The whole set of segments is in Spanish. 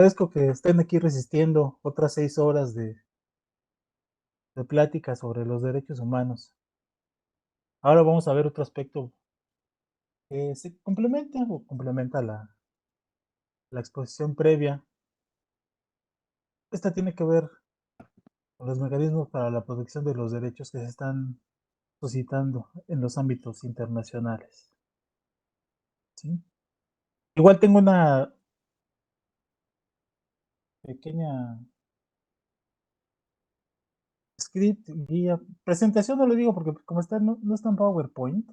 Agradezco que estén aquí resistiendo otras 6 horas de plática sobre los derechos humanos. Ahora vamos a ver otro aspecto que se complementa o complementa la exposición previa. Esta tiene que ver con los mecanismos para la protección de los derechos que se están suscitando en los ámbitos internacionales, ¿sí? Igual tengo una pequeña script, guía, presentación no lo digo porque como está, no está en PowerPoint,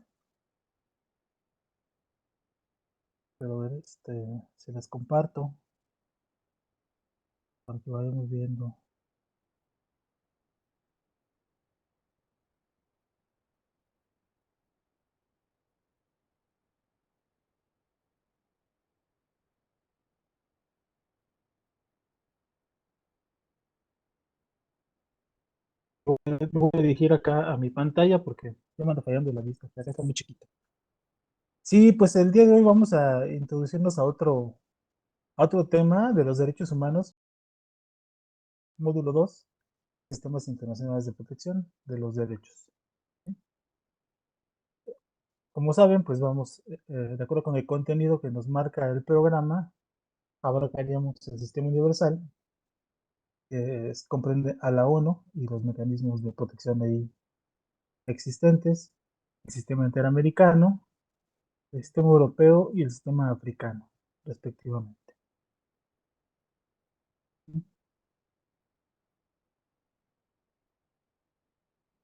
pero se las comparto para que vayamos viendo. Me voy a dirigir acá a mi pantalla porque ya me anda fallando la vista, acá está muy chiquita. Sí, pues el día de hoy vamos a introducirnos a otro tema de los derechos humanos, módulo 2, sistemas internacionales de protección de los derechos. Como saben, pues vamos, de acuerdo con el contenido que nos marca el programa, abarcaríamos el sistema universal, que comprende a la ONU y los mecanismos de protección ahí existentes, el sistema interamericano, el sistema europeo y el sistema africano, respectivamente.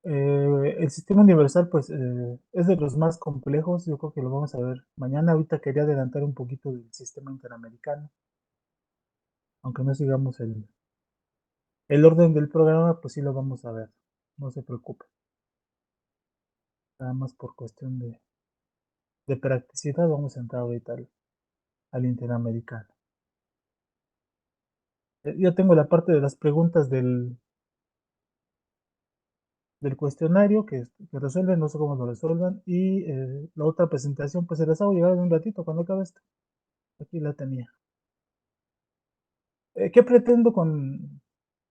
El sistema universal, pues, es de los más complejos, yo creo que lo vamos a ver mañana. Ahorita quería adelantar un poquito del sistema interamericano, aunque no sigamos el orden del programa, pues sí lo vamos a ver, no se preocupe, nada más por cuestión de practicidad vamos a entrar ahorita al interamericano. Yo tengo la parte de las preguntas del cuestionario que resuelven, no sé cómo lo resuelvan, y la otra presentación, pues se las hago llegar en un ratito cuando acabe esto. Aquí la tenía. ¿Qué pretendo con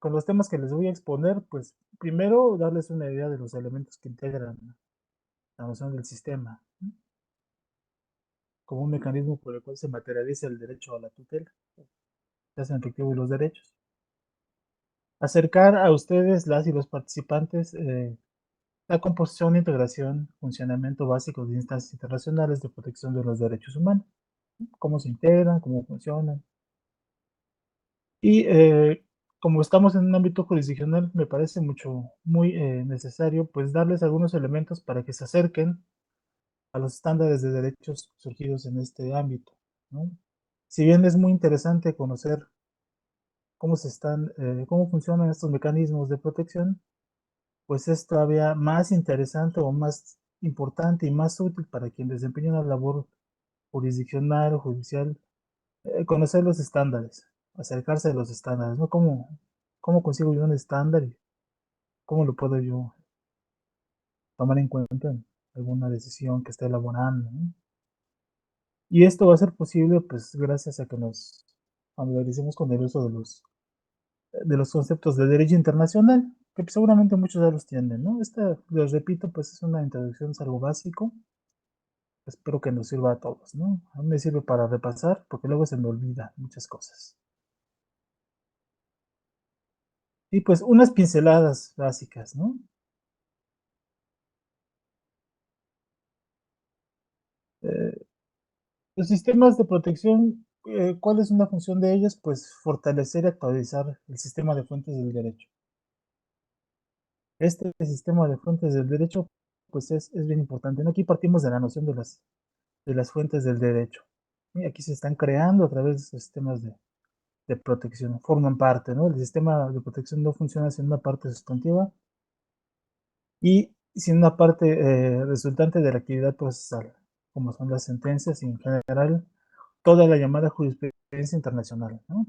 los temas que les voy a exponer? Pues primero darles una idea de los elementos que integran la noción del sistema, ¿no? Como un mecanismo por el cual se materializa el derecho a la tutela, se hacen efectivos los derechos. Acercar a ustedes, las y los participantes, la composición, integración, funcionamiento básico de instancias internacionales de protección de los derechos humanos, ¿no? Cómo se integran, cómo funcionan. Y como estamos en un ámbito jurisdiccional, me parece muy necesario, pues darles algunos elementos para que se acerquen a los estándares de derechos surgidos en este ámbito, ¿no? Si bien es muy interesante conocer cómo funcionan estos mecanismos de protección, pues es todavía más interesante o más importante y más útil para quien desempeña una labor jurisdiccional o judicial, conocer los estándares, acercarse a los estándares, ¿no? ¿Cómo consigo yo un estándar y cómo lo puedo yo tomar en cuenta en alguna decisión que esté elaborando, ¿no? Y esto va a ser posible, pues, gracias a que nos familiaricemos con el uso de los conceptos de derecho internacional, que pues, seguramente muchos ya los tienen, ¿no? Esta, les repito, pues es una introducción, es algo básico. Espero que nos sirva a todos, ¿no? A mí me sirve para repasar, porque luego se me olvidan muchas cosas. Y pues unas pinceladas básicas, ¿no? Eh, los sistemas de protección, ¿cuál es una función de ellos? Pues fortalecer y actualizar el sistema de fuentes del derecho. Este sistema de fuentes del derecho, pues es bien importante, ¿no? Aquí partimos de la noción de las fuentes del derecho. Y aquí se están creando a través de estos sistemas de protección, forman parte, ¿no? El sistema de protección no funciona sin una parte sustantiva y sin una parte resultante de la actividad procesal, como son las sentencias y en general toda la llamada jurisprudencia internacional, ¿no?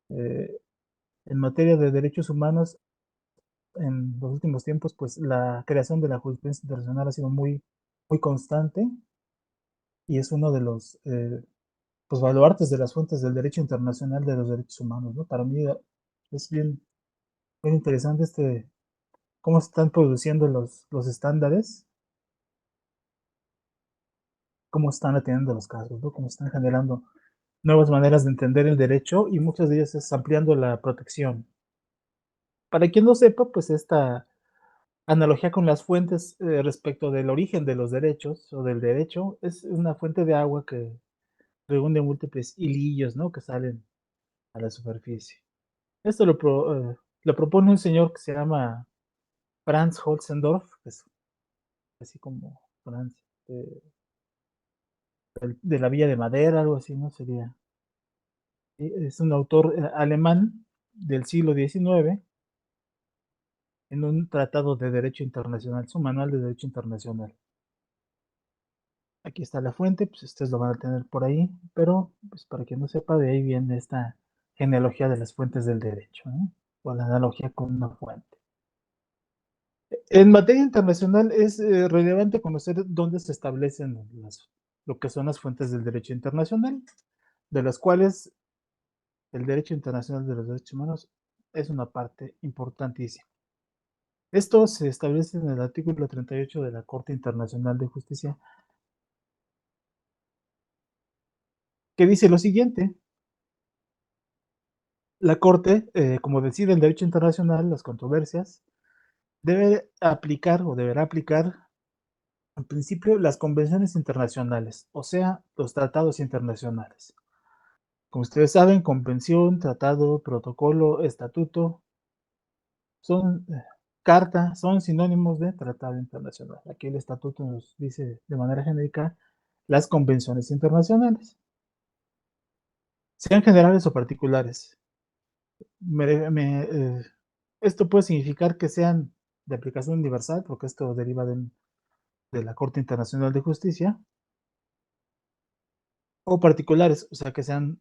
Eh, en materia de derechos humanos, en los últimos tiempos, pues la creación de la jurisprudencia internacional ha sido muy constante y es uno de los pues, baluartes de las fuentes del derecho internacional de los derechos humanos, ¿no? Para mí es bien interesante cómo se están produciendo los estándares, cómo están atendiendo los casos, ¿no? Cómo están generando nuevas maneras de entender el derecho y muchas de ellas es ampliando la protección. Para quien no sepa, pues esta analogía con las fuentes respecto del origen de los derechos o del derecho es una fuente de agua que reúne múltiples hilillos, ¿no? Que salen a la superficie. Esto lo propone un señor que se llama Franz Holzendorf, que es así como Franz, eh, de la Villa de Madera, algo así, ¿no? Sería. Es un autor alemán del siglo XIX en un tratado de derecho internacional, su manual de derecho internacional. Aquí está la fuente, pues ustedes lo van a tener por ahí, pero pues para quien no sepa, de ahí viene esta genealogía de las fuentes del derecho, ¿no? O la analogía con una fuente. En materia internacional es relevante conocer dónde se establecen lo que son las fuentes del derecho internacional, de las cuales el derecho internacional de los derechos humanos es una parte importantísima. Esto se establece en el artículo 38 de la Corte Internacional de Justicia, que dice lo siguiente: la Corte, como decide el derecho internacional, las controversias, debe aplicar o deberá aplicar, en principio, las convenciones internacionales, o sea, los tratados internacionales. Como ustedes saben, convención, tratado, protocolo, estatuto, son carta, son sinónimos de tratado internacional. Aquí el estatuto nos dice de manera genérica las convenciones internacionales, sean generales o particulares. Me, me, eh, esto puede significar que sean de aplicación universal, porque esto deriva de la Corte Internacional de Justicia, o particulares, o sea, que sean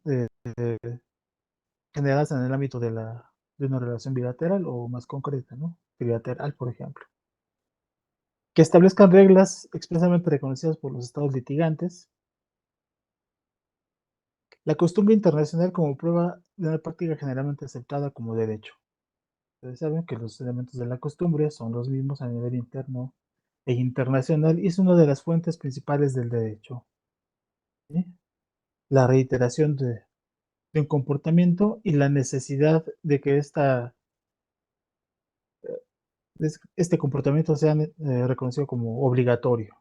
generadas en el ámbito de una relación bilateral o más concreta, ¿no? Bilateral, por ejemplo. Que establezcan reglas expresamente reconocidas por los estados litigantes, la costumbre internacional como prueba de una práctica generalmente aceptada como derecho. Ustedes saben que los elementos de la costumbre son los mismos a nivel interno e internacional y es una de las fuentes principales del derecho. ¿Sí? La reiteración de un comportamiento y la necesidad de que este comportamiento sea reconocido como obligatorio.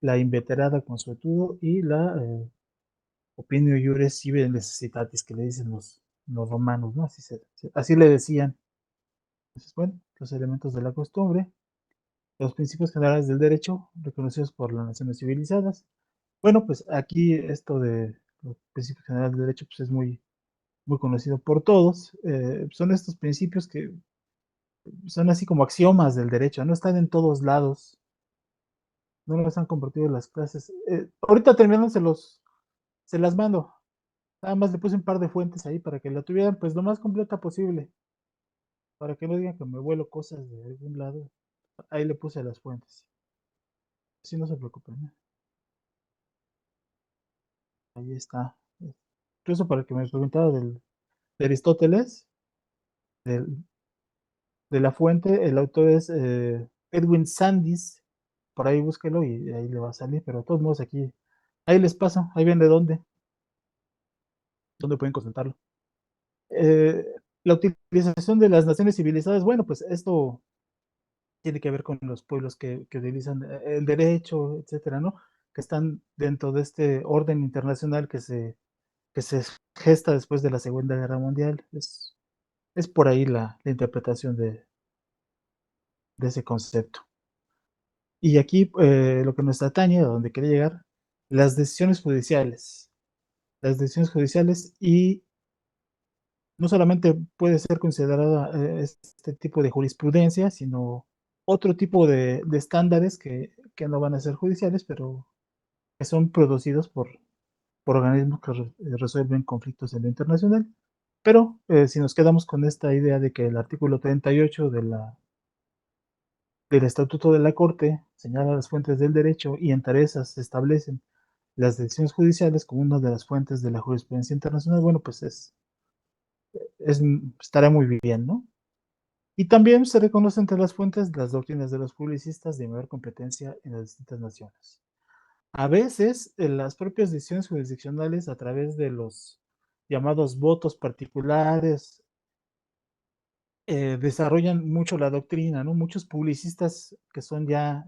La inveterada consuetudo y la opinio iuris sive necessitatis, que le dicen los romanos, ¿no? Así le decían. Entonces, bueno, los elementos de la costumbre, los principios generales del derecho reconocidos por las naciones civilizadas. Bueno, pues aquí esto de los principios generales del derecho pues es muy conocido por todos. Son estos principios que son así como axiomas del derecho, no están en todos lados, no los han compartido en las clases. Ahorita terminando se las mando. Nada más le puse un par de fuentes ahí para que la tuvieran pues lo más completa posible, para que no digan que me vuelo cosas de algún lado. Ahí le puse las fuentes. Si no se preocupen, ¿eh? Ahí está. Incluso para que me preguntara de Aristóteles, del, de la fuente, el autor es Edwin Sandys. Por ahí búsquelo y ahí le va a salir, pero de todos modos aquí, ahí les paso, ahí ven de dónde pueden consultarlo. Eh, la utilización de las naciones civilizadas, bueno, pues esto tiene que ver con los pueblos que utilizan el derecho, etcétera, ¿no? Que están dentro de este orden internacional que se gesta después de la Segunda Guerra Mundial. Es por ahí la interpretación de ese concepto. Y aquí lo que nos atañe, a donde quería llegar, las decisiones judiciales. Las decisiones judiciales y no solamente puede ser considerada este tipo de jurisprudencia, sino otro tipo de estándares que no van a ser judiciales, pero que son producidos por organismos que resuelven conflictos en lo internacional. Pero si nos quedamos con esta idea de que el artículo 38 del Estatuto de la Corte señala las fuentes del derecho y entre esas se establecen las decisiones judiciales como una de las fuentes de la jurisprudencia internacional, bueno, pues estará muy bien, ¿no? Y también se reconoce entre las fuentes las doctrinas de los publicistas de mayor competencia en las distintas naciones. A veces, las propias decisiones jurisdiccionales, a través de los llamados votos particulares, desarrollan mucho la doctrina, ¿no? Muchos publicistas que son ya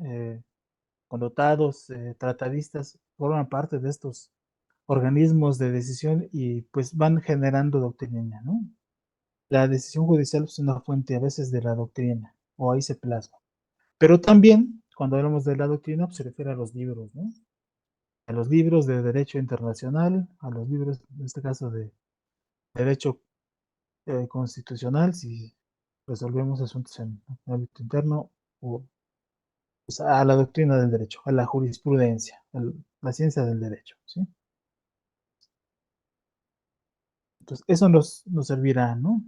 connotados, tratadistas, forman parte de estos organismos de decisión y pues van generando doctrina, ¿no? La decisión judicial es una fuente a veces de la doctrina, o ahí se plasma. Pero también, cuando hablamos de la doctrina, pues se refiere a los libros, ¿no? A los libros de derecho internacional, a los libros, en este caso, de derecho constitucional, si resolvemos asuntos en el ámbito interno, o pues, a la doctrina del derecho, a la jurisprudencia, a la ciencia del derecho, ¿sí? Entonces, eso nos servirá, ¿no?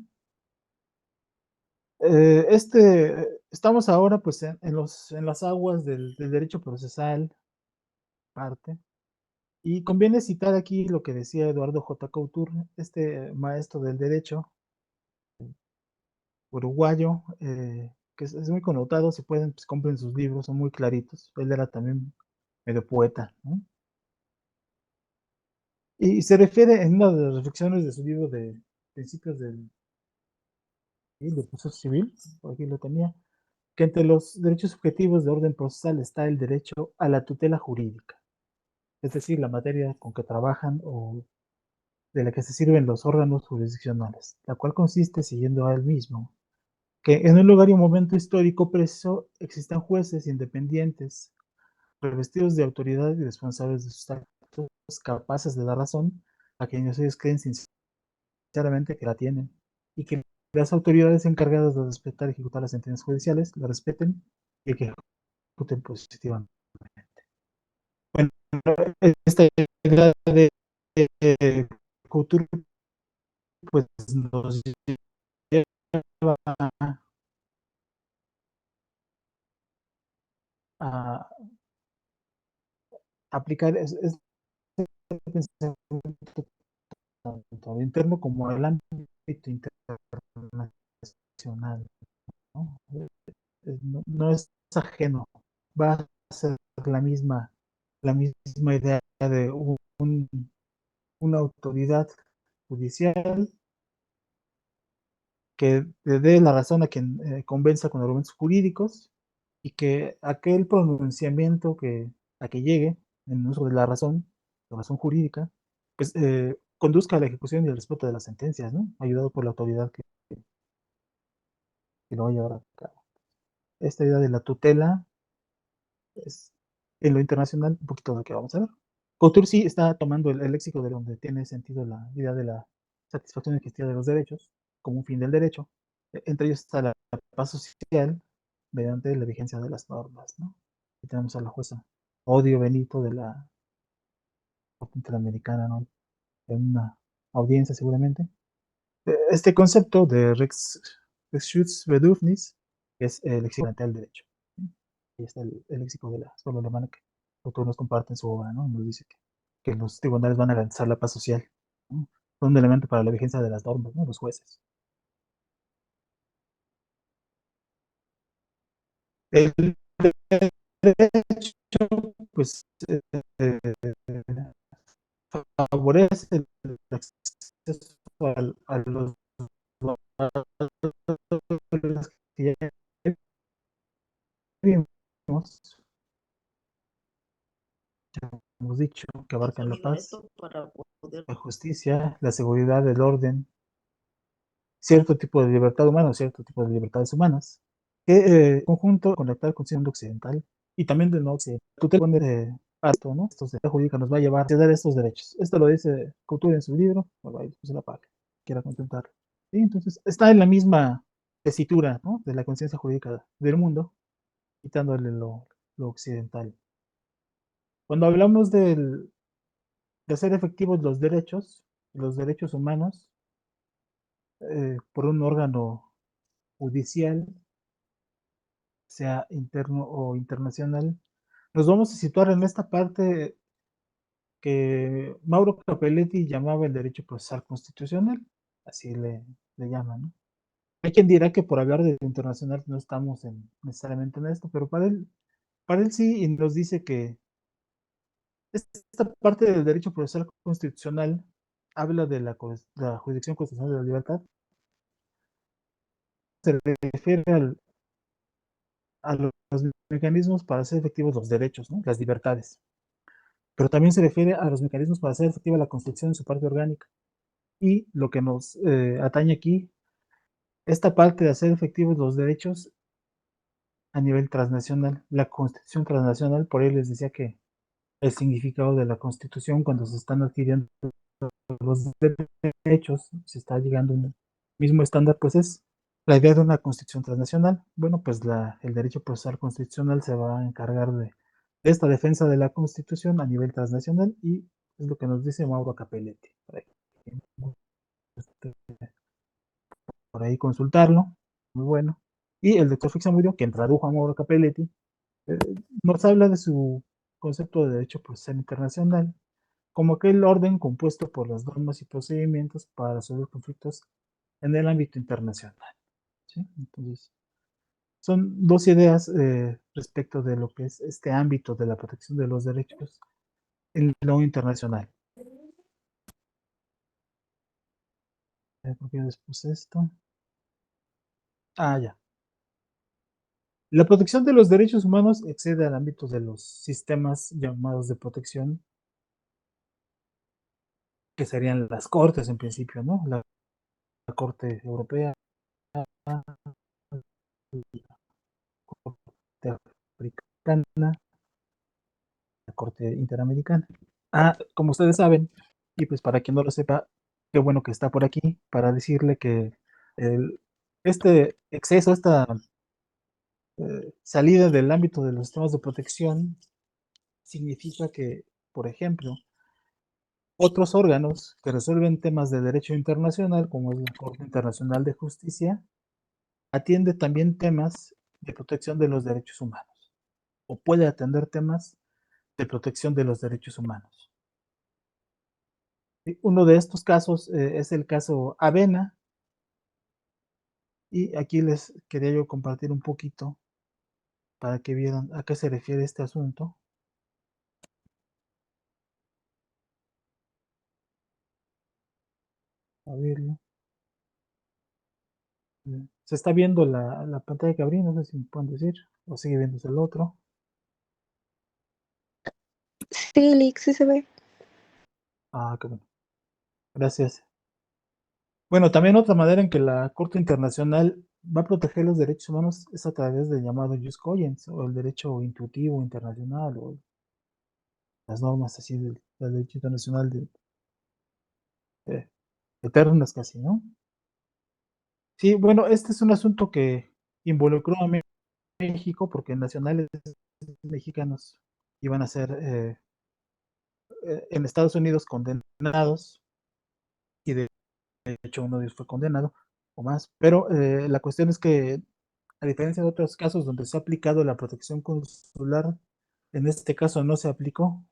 Estamos ahora pues en las aguas del derecho procesal, parte, y conviene citar aquí lo que decía Eduardo J. Couture, este maestro del derecho uruguayo, que es muy connotado, si pueden, pues compren sus libros, son muy claritos, él era también medio poeta, ¿no? Y se refiere en una de las reflexiones de su libro de Principios del Proceso Civil, por aquí lo tenía, que entre los derechos subjetivos de orden procesal está el derecho a la tutela jurídica, es decir, la materia con que trabajan o de la que se sirven los órganos jurisdiccionales, la cual consiste, siguiendo a él mismo, que en un lugar y un momento histórico preciso existan jueces independientes, revestidos de autoridad y responsables de sus actos, capaces de dar razón a quienes ellos creen sinceramente que la tienen, y que las autoridades encargadas de respetar y ejecutar las sentencias judiciales la respeten y que ejecuten positivamente. Bueno, esta idea de Couture pues nos lleva a aplicar este pensamiento tanto interno como el ámbito internacional, ¿no? No es ajeno, va a ser la misma idea de una autoridad judicial que le dé la razón a quien convenza con argumentos jurídicos y que aquel pronunciamiento a que llegue en uso de la razón jurídica, pues conduzca a la ejecución y el respeto de las sentencias, ¿no? Ayudado por la autoridad que lo va a llevar a cabo. Esta idea de la tutela es en lo internacional un poquito de lo que vamos a ver. Couture sí está tomando el léxico de donde tiene sentido la idea de la satisfacción efectiva de los derechos como un fin del derecho. Entre ellos está la paz social mediante la vigencia de las normas, ¿no? Y tenemos a la jueza Odio Benito de la Corte Interamericana, ¿no? En una audiencia seguramente. Este concepto de Rechtsschutz es el léxico del derecho. ¿Sí? Ahí está el léxico de la escuela alemana que autor nos comparte en su obra, ¿no? Nos dice que los tribunales van a garantizar la paz social, ¿no? Son un elemento para la vigencia de las normas, ¿no? Los jueces. El derecho, pues, favorece el acceso a los valores que ya vimos, ya hemos dicho, que abarcan la paz, la justicia, la seguridad, el orden, cierto tipo de libertad humana, cierto tipo de libertades humanas, que conjunto conectar con el mundo occidental y también del no occidental. Tú te pones harto, ¿no? Estos de la jurídica nos va a llevar a ceder estos derechos. Esto lo dice Couture en su libro, bueno, ahí puse la para que quiera contentarlo. ¿Sí? Entonces, está en la misma tesitura, ¿no? De la conciencia jurídica del mundo, quitándole lo occidental. Cuando hablamos de hacer efectivos los derechos humanos, por un órgano judicial, sea interno o internacional, nos vamos a situar en esta parte que Mauro Capelletti llamaba el derecho procesal constitucional, así le llaman, ¿no? Hay quien dirá que por hablar de internacional no estamos necesariamente en esto, pero para él sí, y nos dice que esta parte del derecho procesal constitucional habla de la jurisdicción constitucional de la libertad, se refiere a los mecanismos para hacer efectivos los derechos, ¿no? Las libertades, pero también se refiere a los mecanismos para hacer efectiva la Constitución en su parte orgánica. Y lo que nos atañe aquí, esta parte de hacer efectivos los derechos a nivel transnacional, la Constitución transnacional, por ahí les decía que el significado de la Constitución cuando se están adquiriendo los derechos, se está llegando a un mismo estándar, pues es la idea de una Constitución transnacional. Bueno, pues el derecho procesal constitucional se va a encargar de esta defensa de la Constitución a nivel transnacional y es lo que nos dice Mauro Capelletti. Por ahí consultarlo, muy bueno. Y el doctor Fixamudio, quien tradujo a Mauro Capelletti, eh, nos habla de su concepto de derecho procesal internacional como aquel orden compuesto por las normas y procedimientos para resolver conflictos en el ámbito internacional. ¿Sí? Entonces, son dos ideas respecto de lo que es este ámbito de la protección de los derechos en lo internacional. ¿Por qué después esto? Ah, ya. La protección de los derechos humanos excede al ámbito de los sistemas llamados de protección, que serían las cortes en principio, ¿no? La Corte Europea, la Corte Africana, la Corte Interamericana. Ah, como ustedes saben, y pues para quien no lo sepa, qué bueno que está por aquí para decirle que el, este exceso, esta salida del ámbito de los sistemas de protección significa que, por ejemplo, otros órganos que resuelven temas de derecho internacional, como es la Corte Internacional de Justicia, atiende también temas de protección de los derechos humanos o puede atender temas de protección de los derechos humanos. Uno de estos casos es el caso Avena y aquí les quería yo compartir un poquito para que vieran a qué se refiere este asunto. A verlo. Se está viendo la pantalla que abrí, no sé si me pueden decir, o sigue viéndose el otro. Sí, Lick, sí se ve. Ah, qué bueno. Gracias. Bueno, también otra manera en que la Corte Internacional va a proteger los derechos humanos es a través del llamado jus cogens, o el derecho intuitivo internacional, o las normas así del derecho internacional eh, eternas casi, ¿no? Sí, bueno, este es un asunto que involucró a México porque nacionales mexicanos iban a ser en Estados Unidos condenados y de hecho uno de ellos fue condenado o más, pero la cuestión es que a diferencia de otros casos donde se ha aplicado la protección consular, en este caso no se aplicó.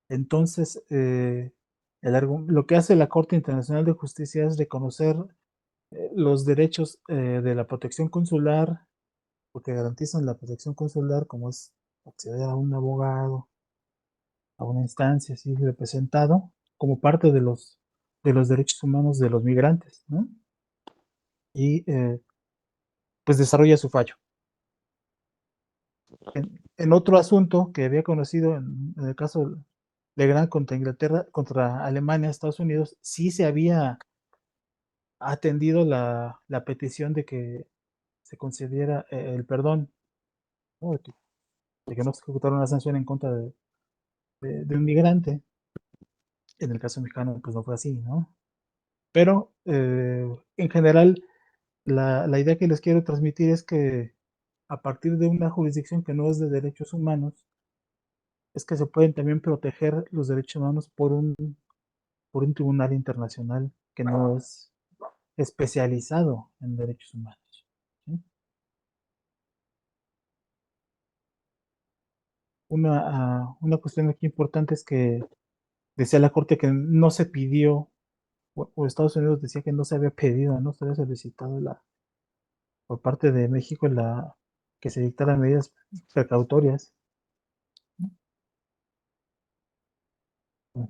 Entonces, lo que hace la Corte Internacional de Justicia es reconocer los derechos de la protección consular, porque garantizan la protección consular, como es acceder a un abogado, a una instancia así representado, como parte de los derechos humanos de los migrantes, ¿no? Y pues desarrolla su fallo. En otro asunto que había conocido en el caso de Gran contra Inglaterra, contra Alemania, Estados Unidos, sí se había atendido la petición de que se concediera el perdón, ¿no? De que no se ejecutara una sanción en contra de un migrante. En el caso mexicano, pues no fue así, ¿no? Pero en general, la idea que les quiero transmitir es que a partir de una jurisdicción que no es de derechos humanos, es que se pueden también proteger los derechos humanos por un tribunal internacional que no es especializado en derechos humanos. ¿Sí? Una cuestión aquí importante es que decía la Corte que no se pidió, o Estados Unidos decía que no se había pedido, no se había solicitado por parte de México que se dictaran medidas precautorias.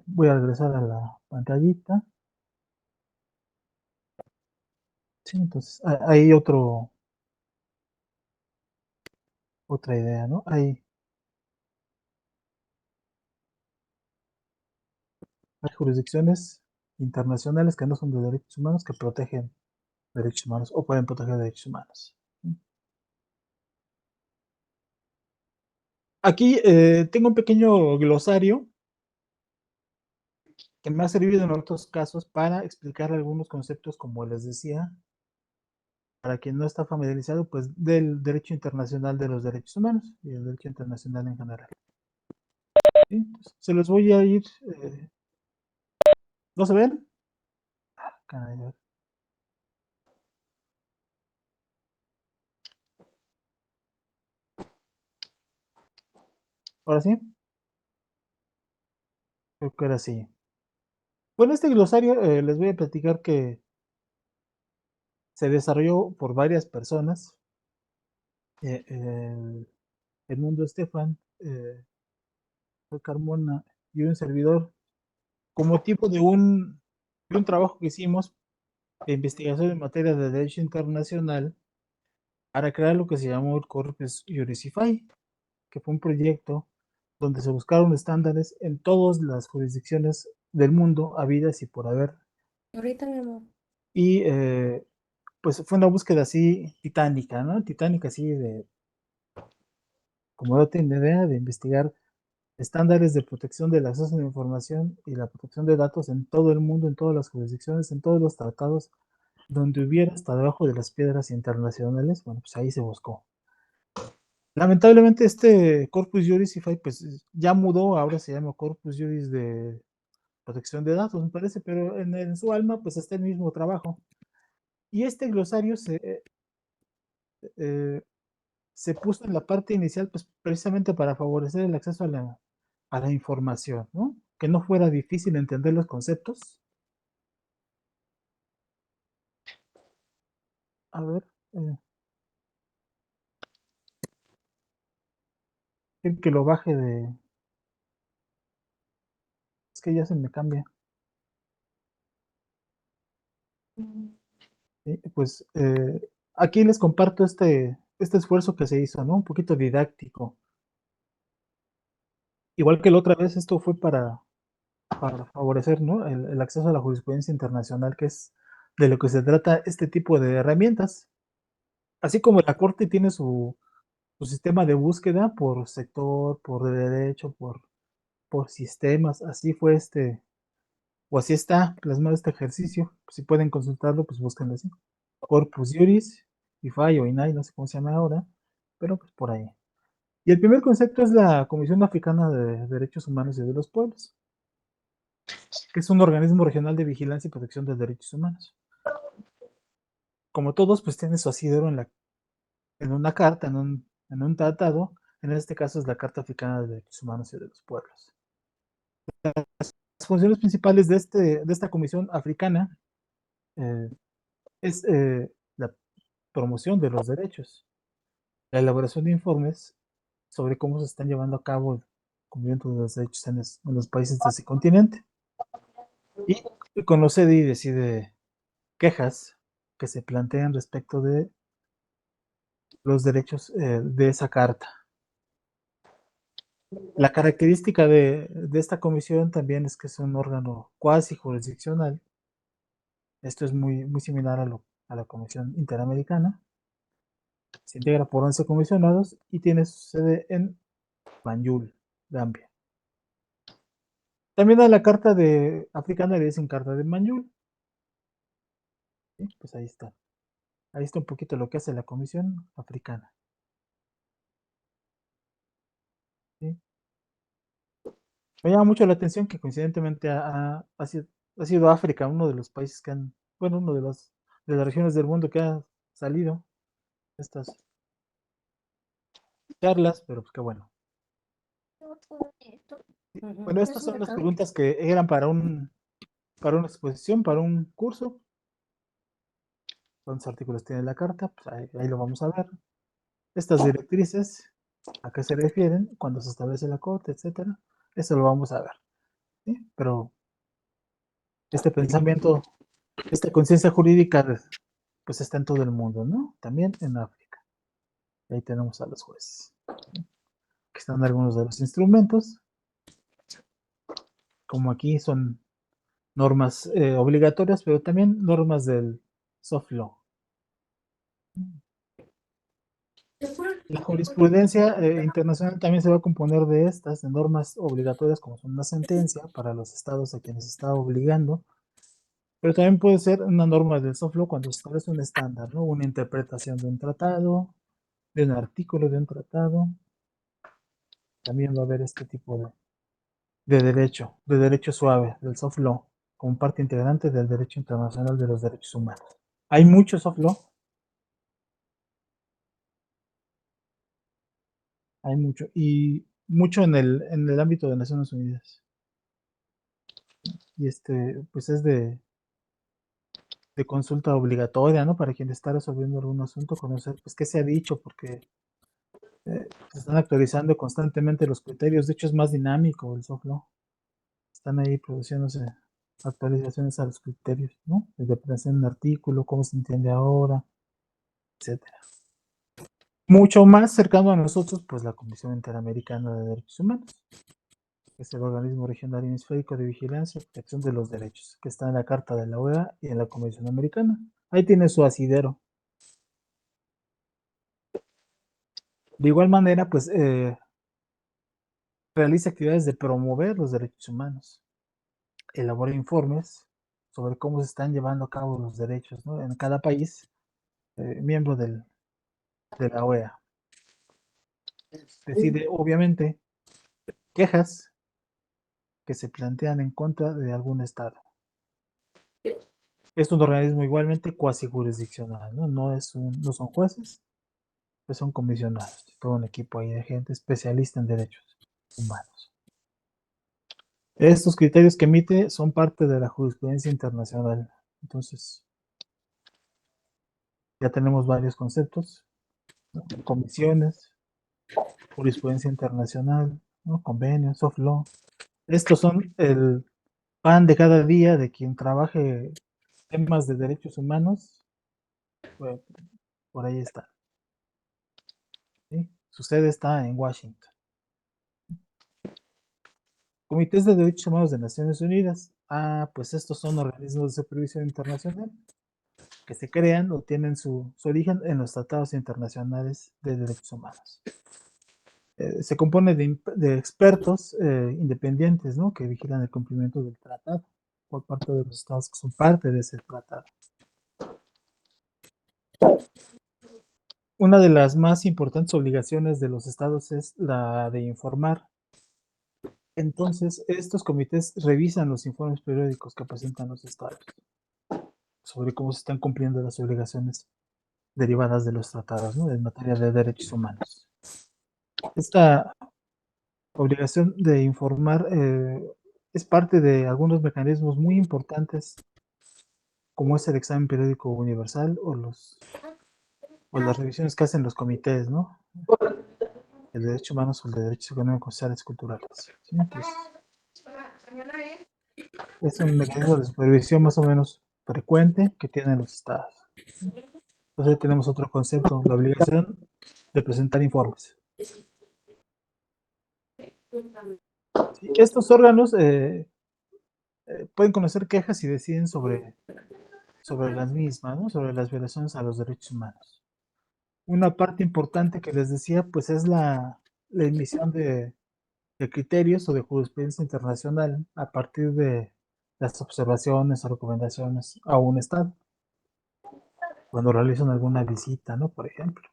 Voy a regresar a la pantallita. Sí, entonces hay otra idea, ¿no? Hay jurisdicciones internacionales que no son de derechos humanos que protegen derechos humanos o pueden proteger derechos humanos. Aquí tengo un pequeño glosario que me ha servido en otros casos para explicar algunos conceptos, como les decía, para quien no está familiarizado, pues del derecho internacional de los derechos humanos y el derecho internacional en general. ¿Sí? Entonces, se los voy a ir. ¿No se ven? Caray, ahora sí, creo que ahora sí. Bueno, este glosario les voy a platicar que se desarrolló por varias personas. El Edmundo Estefan, Carmona y un servidor, como motivo de un trabajo que hicimos de investigación en materia de derecho internacional para crear lo que se llamó el Corpus Jurisify, que fue un proyecto donde se buscaron estándares en todas las jurisdicciones del mundo, habidas y por haber. Ahorita, mi amor. Y pues fue una búsqueda así titánica, ¿no? Titánica así como no tiene idea, de investigar estándares de protección del acceso a la información y la protección de datos en todo el mundo, en todas las jurisdicciones, en todos los tratados, donde hubiera hasta debajo de las piedras internacionales. Bueno, pues ahí se buscó. Lamentablemente este Corpus Juris pues ya mudó, ahora se llama Corpus Juris de protección de datos, me parece, pero en su alma pues está el mismo trabajo. Y este glosario eh, se puso en la parte inicial pues precisamente para favorecer el acceso a la información, ¿no? Que no fuera difícil entender los conceptos. A ver, que lo baje de... Es que ya se me cambia. ¿Sí? Pues aquí les comparto este esfuerzo que se hizo, ¿no? Un poquito didáctico. Igual que la otra vez, esto fue para favorecer, ¿no? El acceso a la jurisprudencia internacional, que es de lo que se trata este tipo de herramientas. Así como la Corte tiene su sistema de búsqueda por sector, por derecho, por sistemas, así fue o así está plasmado este ejercicio. Si pueden consultarlo, pues búsquenlo así. Corpus Juris, IFAI o INAI, no sé cómo se llama ahora, pero pues por ahí. Y el primer concepto es la Comisión Africana de Derechos Humanos y de los Pueblos, que es un organismo regional de vigilancia y protección de derechos humanos. Como todos, pues tiene su asidero en una carta, en un tratado. En este caso es la Carta Africana de Derechos Humanos y de los Pueblos. Las funciones principales de esta Comisión Africana eh, es la promoción de los derechos, la elaboración de informes sobre cómo se están llevando a cabo el cumplimiento de los derechos en los países de ese continente, y conoce y decide quejas que se plantean respecto de los derechos de esa carta. La característica de esta comisión también es que es un órgano cuasi jurisdiccional. Esto es muy, muy similar a la Comisión Interamericana. Se integra por 11 comisionados y tiene su sede en Banjul, Gambia. También a la Carta Africana le dicen Carta de Banjul. ¿Sí? Pues ahí está. Ahí está un poquito lo que hace la Comisión Africana. ¿Sí? Me llama mucho la atención que coincidentemente ha sido África uno de los países bueno, uno de las regiones del mundo que ha salido estas charlas, pero pues qué bueno. Bueno, estas son las preguntas que eran para una exposición, para un curso. ¿Cuántos artículos tiene la carta? Pues ahí lo vamos a ver. Estas directrices, ¿a qué se refieren? Cuando se establece la corte, etcétera. Eso lo vamos a ver. ¿Sí? Pero este pensamiento, esta conciencia jurídica, pues está en todo el mundo, ¿no? También en África. Y ahí tenemos a los jueces. ¿Sí? Aquí están algunos de los instrumentos. Como aquí son normas obligatorias, pero también normas del soft law. La jurisprudencia internacional también se va a componer de estas, de normas obligatorias, como son una sentencia para los estados a quienes se está obligando, pero también puede ser una norma del soft law cuando se establece un estándar, ¿no? Una interpretación de un tratado, de un artículo de un tratado. También va a haber este tipo de derecho suave, del soft law, como parte integrante del derecho internacional de los derechos humanos. Hay mucho soft law, hay mucho, y mucho en el ámbito de Naciones Unidas. Y pues es de consulta obligatoria, ¿no? Para quien está resolviendo algún asunto, conocer, pues, qué se ha dicho, porque se están actualizando constantemente los criterios. De hecho, es más dinámico el soft law. Están ahí produciéndose actualizaciones a los criterios, ¿no? Desde presentación de un artículo, cómo se entiende ahora, etcétera. Mucho más cercano a nosotros, pues la Comisión Interamericana de Derechos Humanos, que es el organismo regional hemisférico de vigilancia y protección de los derechos, que está en la Carta de la OEA y en la Convención Americana. Ahí tiene su asidero. De igual manera, pues realiza actividades de promover los derechos humanos, elabora informes sobre cómo se están llevando a cabo los derechos, ¿no? En cada país miembro de la OEA. Decide, obviamente, quejas que se plantean en contra de algún Estado. Es un organismo igualmente cuasi jurisdiccional, ¿no? No son jueces, pues son comisionados, todo un equipo ahí de gente especialista en derechos humanos. Estos criterios que emite son parte de la jurisprudencia internacional. Entonces, ya tenemos varios conceptos, ¿no? Comisiones, jurisprudencia internacional, ¿no? Convenios, soft law. Estos son el pan de cada día de quien trabaje temas de derechos humanos, pues, por ahí está. ¿Sí? Su sede está en Washington. Comités de Derechos Humanos de Naciones Unidas. Ah, pues estos son organismos de supervisión internacional que se crean o tienen su origen en los tratados internacionales de derechos humanos. Se compone de expertos independientes, ¿no? Que vigilan el cumplimiento del tratado por parte de los estados que son parte de ese tratado. Una de las más importantes obligaciones de los estados es la de informar. Entonces, estos comités revisan los informes periódicos que presentan los estados sobre cómo se están cumpliendo las obligaciones derivadas de los tratados, ¿no? En materia de derechos humanos. Esta obligación de informar es parte de algunos mecanismos muy importantes, como es el examen periódico universal o las revisiones que hacen los comités, ¿no? El de derechos humanos o el de derechos económicos, sociales, culturales. ¿Sí? Entonces, es un mecanismo de supervisión más o menos frecuente que tienen los estados. Entonces tenemos otro concepto, la obligación de presentar informes. ¿Sí? Estos órganos pueden conocer quejas y deciden sobre las mismas, ¿no? Sobre las violaciones a los derechos humanos. Una parte importante que les decía, pues es la emisión de criterios o de jurisprudencia internacional a partir de las observaciones o recomendaciones a un Estado, cuando realizan alguna visita, ¿no? Por ejemplo.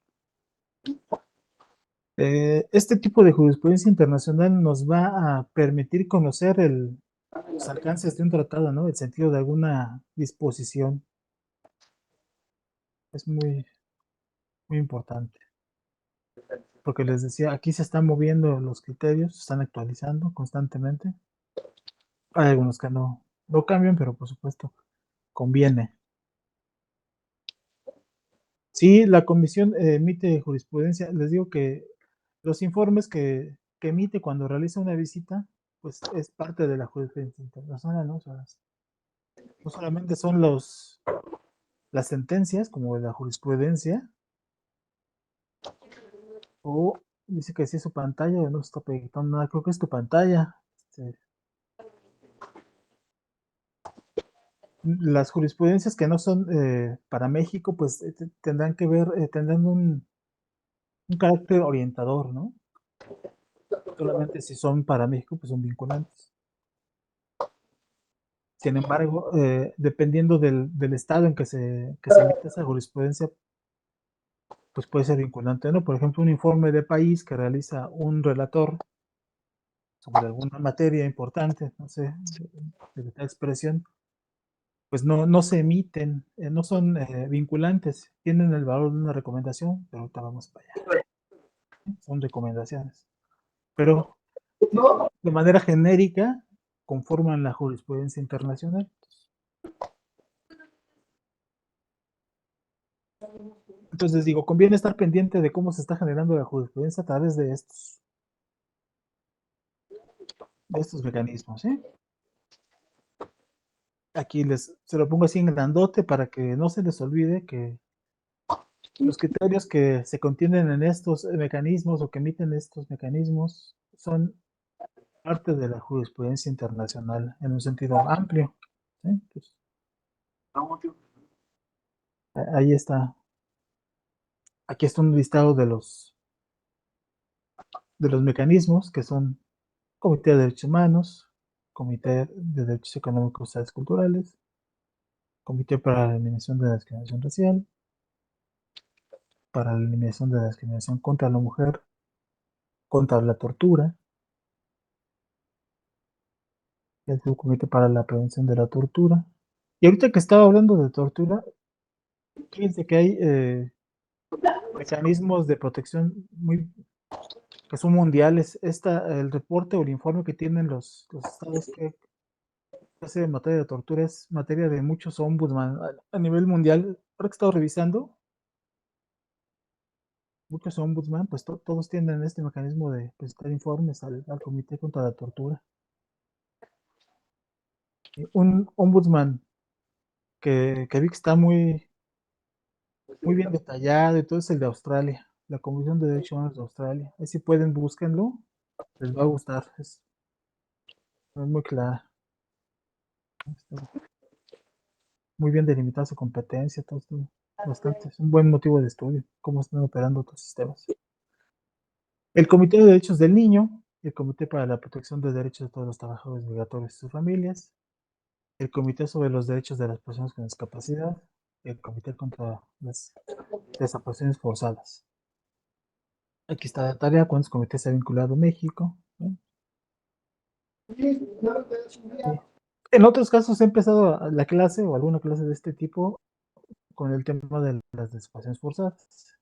Este tipo de jurisprudencia internacional nos va a permitir conocer los alcances de un tratado, ¿no? El sentido de alguna disposición. Es muy, muy importante. porque les decía, aquí se están moviendo los criterios, se están actualizando constantemente. Hay algunos que no cambian, pero por supuesto conviene. Sí, la comisión emite jurisprudencia. Les digo que los informes que emite cuando realiza una visita, pues es parte de la jurisprudencia internacional, ¿no? O sea, no solamente son las sentencias, como la jurisprudencia, o dice que sí es su pantalla, no está proyectando nada, creo que es tu pantalla. Las jurisprudencias que no son para México, pues tendrán que ver, tendrán un carácter orientador, ¿no? Solamente si son para México, pues son vinculantes. Sin embargo, dependiendo del estado en que se emite esa jurisprudencia, pues puede ser vinculante, ¿no? Por ejemplo, un informe de país que realiza un relator sobre alguna materia importante, no sé, de tal expresión, pues no se emiten, no son vinculantes, tienen el valor de una recomendación, pero ahorita vamos para allá, son recomendaciones. Pero de manera genérica conforman la jurisprudencia internacional. Entonces digo, conviene estar pendiente de cómo se está generando la jurisprudencia a través de estos mecanismos. ¿Eh? Aquí se lo pongo así en grandote para que no se les olvide que los criterios que se contienen en estos mecanismos o que emiten estos mecanismos son parte de la jurisprudencia internacional en un sentido amplio. ¿Sí? Pues, ahí está. Aquí está un listado de los mecanismos que son Comité de Derechos Humanos, Comité de Derechos Económicos y Sociales Culturales, Comité para la Eliminación de la Discriminación Racial, para la eliminación de la discriminación contra la mujer, contra la tortura, el Comité para la Prevención de la Tortura. Y ahorita que estaba hablando de tortura, fíjense que hay mecanismos de protección que son mundiales. El reporte o el informe que tienen los estados que hace en materia de tortura es materia de muchos ombudsman a nivel mundial. Ahora que he estado revisando, muchos ombudsman, pues todos tienen este mecanismo de presentar informes al Comité contra la Tortura. Y un ombudsman que vi que está muy bien detallado y todo es el de Australia, la Comisión de Derechos Humanos de Australia. Ahí si pueden, búsquenlo, les va a gustar, es muy clara, está muy bien delimitada su competencia, todo esto, bastante, es un buen motivo de estudio, cómo están operando otros sistemas. El Comité de Derechos del Niño, el Comité para la Protección de Derechos de todos los trabajadores migratorios y sus familias, el Comité sobre los Derechos de las Personas con Discapacidad, el Comité contra las Desapariciones Forzadas. Aquí está la tarea, cuántos comités se ha vinculado México. ¿No? Sí. En otros casos he empezado la clase o alguna clase de este tipo con el tema de las desapariciones forzadas.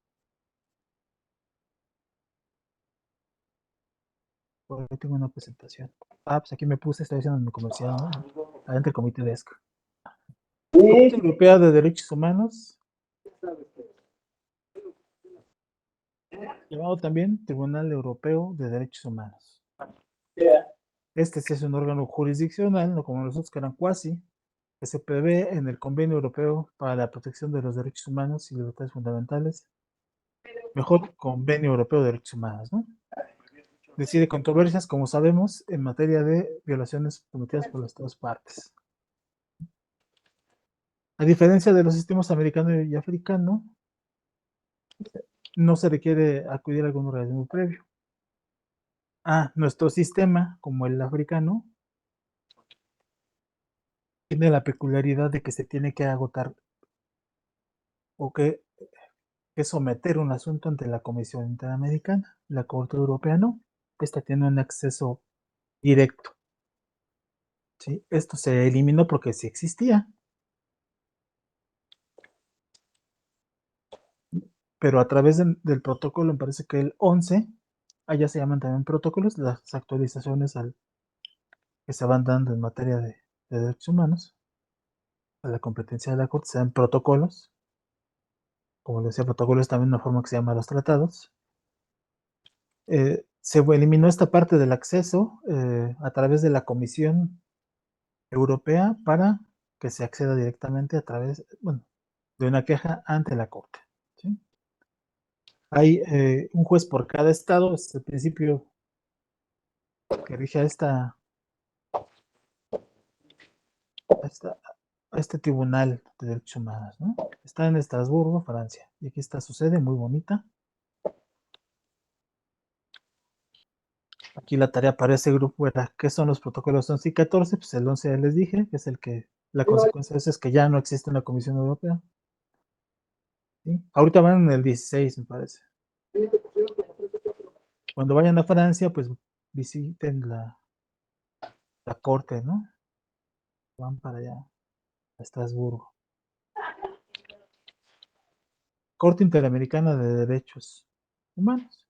Por ahí tengo una presentación. Pues aquí me puse, estoy haciendo mi comercial, ¿no? Adentro del Comité de ESCA. Corte Europea de Derechos Humanos, llamado también Tribunal Europeo de Derechos Humanos. Este sí es un órgano jurisdiccional, no como los otros que eran cuasi, que se prevé en el Convenio Europeo para la Protección de los Derechos Humanos y Libertades Fundamentales, mejor Convenio Europeo de Derechos Humanos, ¿no? Decide controversias, como sabemos, en materia de violaciones cometidas por las dos partes. A diferencia de los sistemas americano y africano, no se requiere acudir a algún organismo previo. Nuestro sistema, como el africano, tiene la peculiaridad de que se tiene que agotar o que someter un asunto ante la Comisión Interamericana. La Corte Europea no. Esta tiene un acceso directo. ¿Sí? Esto se eliminó porque sí existía. pero a través del protocolo, me parece que el 11, allá se llaman también protocolos, las actualizaciones que se van dando en materia de derechos humanos, a la competencia de la Corte, se dan protocolos, como les decía, protocolos también una forma que se llama los tratados. Se eliminó esta parte del acceso a través de la Comisión Europea para que se acceda directamente a través, bueno, de una queja ante la Corte. ¿Sí? Hay un juez por cada estado, es el principio que rige a este Tribunal de Derechos Humanos, ¿no? Está en Estrasburgo, Francia, y aquí está su sede, muy bonita. Aquí la tarea para ese grupo era, ¿qué son los protocolos 11 y 14? Pues el 11 ya les dije, que es el que, la consecuencia de eso es que ya no existe una Comisión Europea. ¿Sí? Ahorita van en el 16, me parece. Cuando vayan a Francia, pues visiten la corte, ¿no? Van para allá, a Estrasburgo. Corte Interamericana de Derechos Humanos.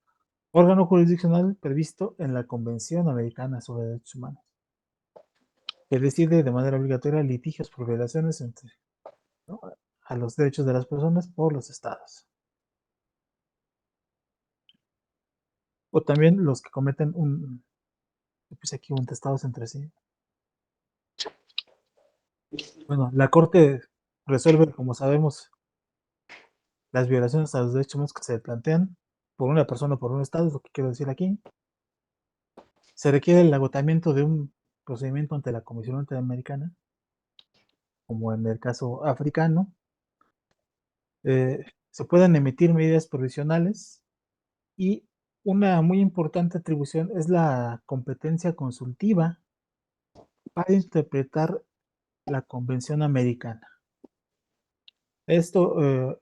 Órgano jurisdiccional previsto en la Convención Americana sobre Derechos Humanos, que decide de manera obligatoria litigios por violaciones entre, ¿no?, a los derechos de las personas por los estados. O también los que cometen pues aquí estados entre sí. Bueno, la Corte resuelve, como sabemos, las violaciones a los derechos humanos que se plantean por una persona o por un estado, es lo que quiero decir aquí. Se requiere el agotamiento de un procedimiento ante la Comisión Interamericana, como en el caso africano. Se pueden emitir medidas provisionales y una muy importante atribución es la competencia consultiva para interpretar la Convención Americana. Esto,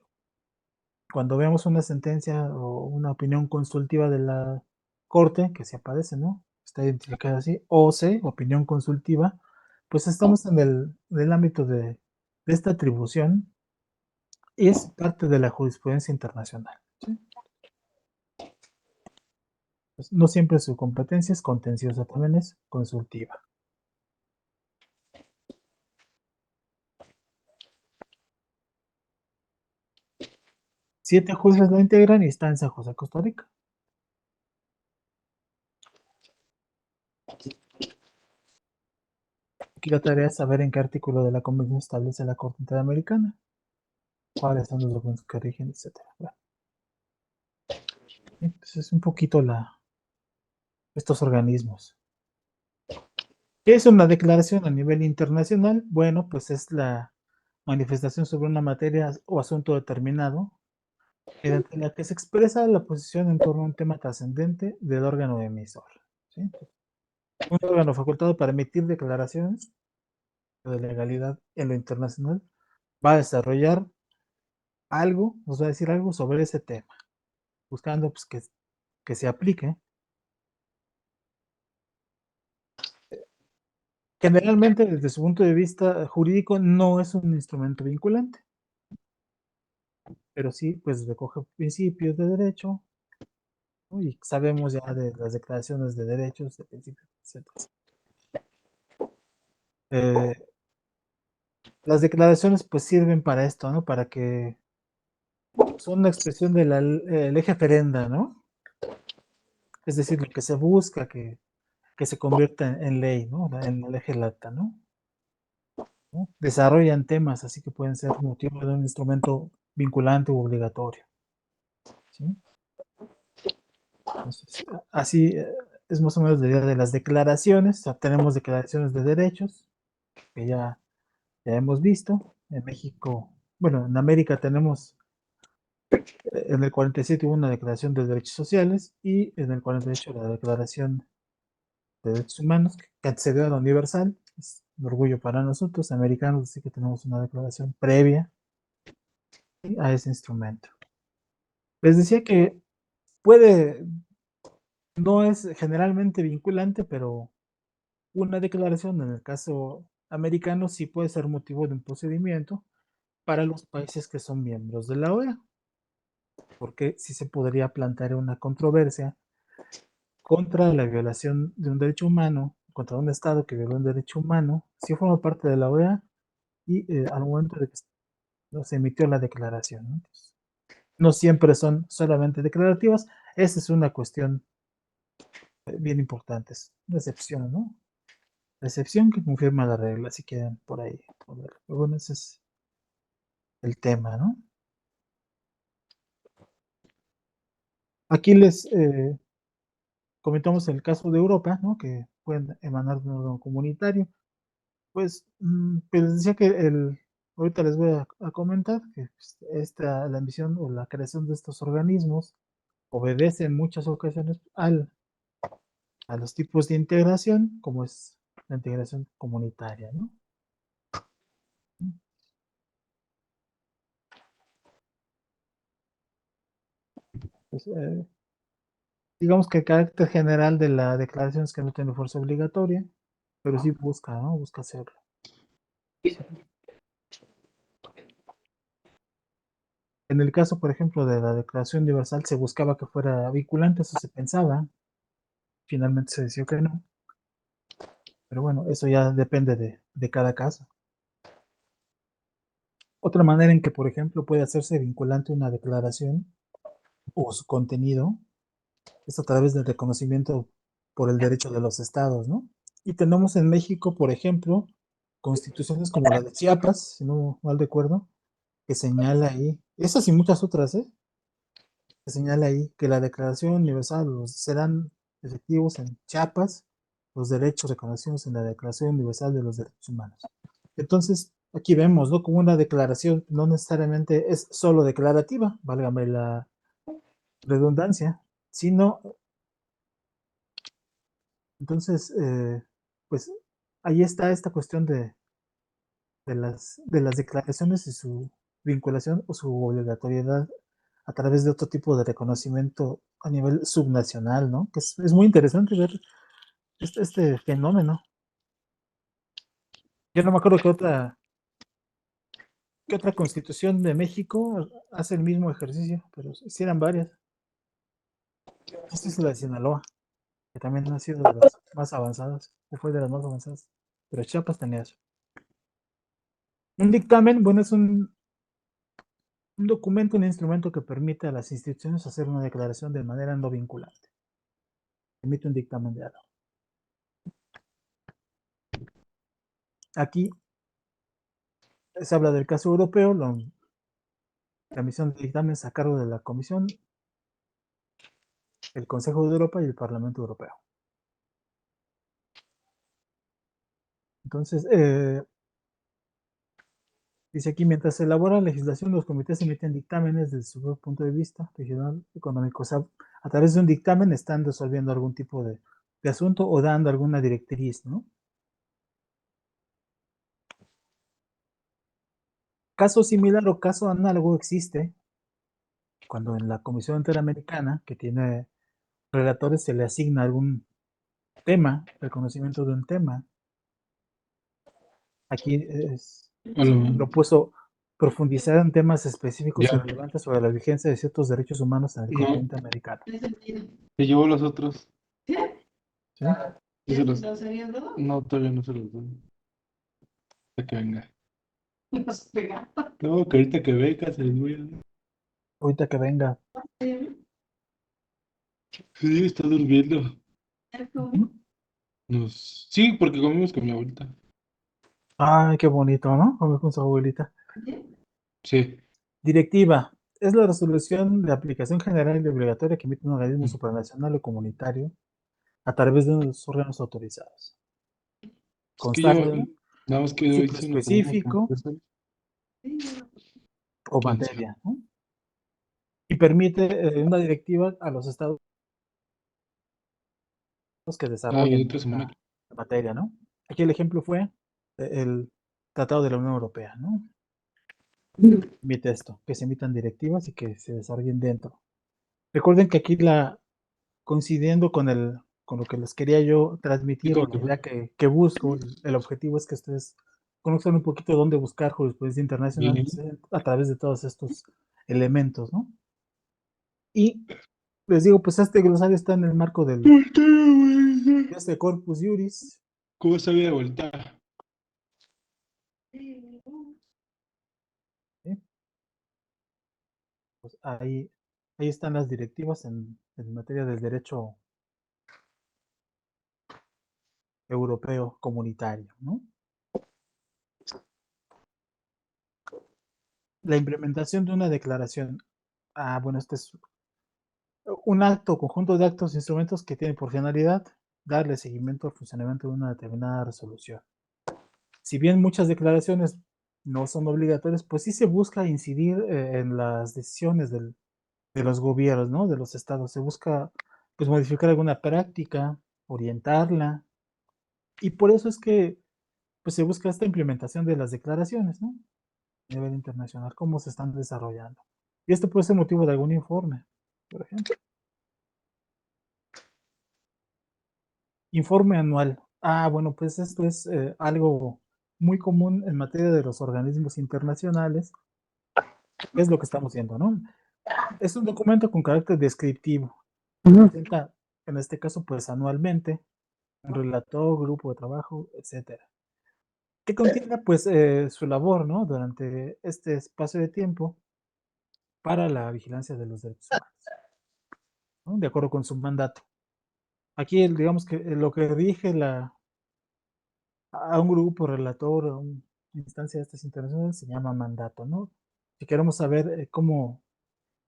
cuando veamos una sentencia o una opinión consultiva de la Corte, que se aparece, ¿no? Está identificada así, OC, opinión consultiva, pues estamos en el ámbito de esta atribución y es parte de la jurisprudencia internacional. ¿Sí? Pues no siempre su competencia es contenciosa, también es consultiva. Siete jueces la integran y está en San José, Costa Rica. Aquí la tarea es saber en qué artículo de la Convención establece la Corte Interamericana, cuáles son los documentos que rigen, etc. Bueno, entonces es un poquito estos organismos. ¿Qué es una declaración a nivel internacional? Bueno, pues es la manifestación sobre una materia o asunto determinado, mediante la que se expresa la posición en torno a un tema trascendente del órgano emisor. ¿Sí? Un órgano facultado para emitir declaraciones de legalidad en lo internacional va a desarrollar algo, nos va a decir algo sobre ese tema, buscando pues, que se aplique. Generalmente, desde su punto de vista jurídico, no es un instrumento vinculante, pero sí, pues recoge principios de derecho, ¿no? Y sabemos ya de las declaraciones de derechos, de principios, etc. Eh, las declaraciones pues sirven para esto, ¿no? Para que son una expresión del eje ferenda, ¿no? Es decir, lo que se busca que se convierta en ley, ¿no? En el eje lata, ¿no? Desarrollan temas así que pueden ser motivo de un instrumento vinculante u obligatorio. ¿Sí? Entonces, así es más o menos la idea de las declaraciones. O sea, tenemos declaraciones de derechos, que ya hemos visto. En México, bueno, en América tenemos, en el 47 hubo una declaración de derechos sociales y en el 48 la declaración de derechos humanos que accedió a la universal. Es un orgullo para nosotros, americanos, así que tenemos una declaración previa a ese instrumento. Les decía que puede, no es generalmente vinculante, pero una declaración en el caso americano sí puede ser motivo de un procedimiento para los países que son miembros de la OEA. porque sí se podría plantear una controversia contra la violación de un derecho humano, contra un Estado que violó un derecho humano, si forma parte de la OEA y al momento de que no, se emitió la declaración. ¿No? Entonces, no siempre son solamente declarativas, esa es una cuestión bien importante, es una excepción, ¿no? La excepción que confirma la regla, si quedan por ahí. Pero bueno, ese es el tema, ¿no? Aquí les comentamos el caso de Europa, ¿no? Que pueden emanar de un órgano comunitario. Pues, les decía que ahorita les voy a comentar que pues, la misión o la creación de estos organismos obedece en muchas ocasiones a los tipos de integración, como es la integración comunitaria, ¿no? Pues, digamos que el carácter general de la declaración es que no tiene fuerza obligatoria, pero sí busca, ¿no? Busca hacerlo. En el caso, por ejemplo, de la Declaración Universal, se buscaba que fuera vinculante, eso se pensaba, finalmente se decidió que no, pero bueno, eso ya depende de cada caso. Otra manera en que, por ejemplo, puede hacerse vinculante una declaración o su contenido es a través del reconocimiento por el derecho de los estados, ¿no? Y tenemos en México, por ejemplo, constituciones como la de Chiapas, si no mal recuerdo, que señala ahí, esas y muchas otras, que señala ahí que la Declaración Universal serán efectivos en Chiapas los derechos reconocidos en la Declaración Universal de los Derechos Humanos. Entonces, aquí vemos, ¿no? Como una declaración no necesariamente es solo declarativa, válgame la redundancia, sino, entonces, pues ahí está esta cuestión de las declaraciones y su vinculación o su obligatoriedad a través de otro tipo de reconocimiento a nivel subnacional, ¿no? Que es muy interesante ver este fenómeno. Yo no me acuerdo qué otra constitución de México hace el mismo ejercicio, pero sí eran varias. Esta es la de Sinaloa, que también ha sido de las más avanzadas, o fue de las más avanzadas, pero Chiapas tenía eso. Un dictamen, bueno, es un documento, un instrumento que permite a las instituciones hacer una declaración de manera no vinculante. Emite un dictamen de algo. Aquí se habla del caso europeo, la emisión de dictámenes a cargo de la Comisión, el Consejo de Europa y el Parlamento Europeo. Entonces, dice aquí, mientras se elabora la legislación, los comités emiten dictámenes desde su punto de vista regional, económico. O sea, a través de un dictamen están resolviendo algún tipo de asunto o dando alguna directriz, ¿no? Caso similar o caso análogo existe cuando en la Comisión Interamericana, que tiene relatores, se le asigna algún tema, el conocimiento de un tema. Aquí es propuesto profundizar en temas específicos y Ya. relevantes sobre la vigencia de ciertos derechos humanos en el No, continente americano. te llevo los otros. ¿Sí? Sí se los... No, todavía no se los doy. Hasta que venga. No, que ahorita que venga se los voy a dar. Ahorita que venga. Sí, está durmiendo. Ujú. Sí, porque comimos con mi abuelita. Ay, qué bonito, ¿no? Comer con su abuelita. Sí. Directiva. Es la resolución de aplicación general y obligatoria que emite un organismo supranacional o comunitario a través de los órganos autorizados. Es que yo Constar de un nada más que ciclo hice una pregunta como específico eso. o ¿Quién sabe? materia, ¿no? Y permite una directiva a los estados que Ah, y desarrollen otra semana. la materia, ¿no? Aquí el ejemplo fue el Tratado de la Unión Europea, ¿no? Emite esto, que se emitan directivas y que se desarrollen dentro. Recuerden que aquí coincidiendo con lo que les quería yo ¿Y transmitir o cómo la te fue? idea que busco, el objetivo es que ustedes conozcan un poquito dónde buscar jurisprudencia internacional Bien. pues, a través de todos estos elementos, ¿no? Y les digo, pues este glosario está en el marco de este Corpus Juris. ¿Cómo sabía de vuelta? ¿Sí? Pues ahí están las directivas en materia del derecho europeo comunitario, ¿no? La implementación de una declaración. Bueno, este es un acto, conjunto de actos e instrumentos que tiene por finalidad darle seguimiento al funcionamiento de una determinada resolución. Si bien muchas declaraciones no son obligatorias, pues sí se busca incidir en las decisiones de los gobiernos, ¿no? De los estados. Se busca, pues, modificar alguna práctica, orientarla, y por eso es que, pues, se busca esta implementación de las declaraciones, ¿no? A nivel internacional, cómo se están desarrollando. Y esto puede ser motivo de algún informe, por ejemplo. Informe anual. Bueno, pues esto es algo muy común en materia de los organismos internacionales. Es lo que estamos viendo, ¿no? Es un documento con carácter descriptivo. Presenta, en este caso, pues anualmente, un relator, grupo de trabajo, etcétera. Que contiene, pues, su labor, ¿no? Durante este espacio de tiempo para la vigilancia de los derechos humanos, ¿no? De acuerdo con su mandato. Aquí, digamos que lo que rige a un grupo relator, a una instancia de estas internacionales, se llama mandato, ¿no? Si queremos saber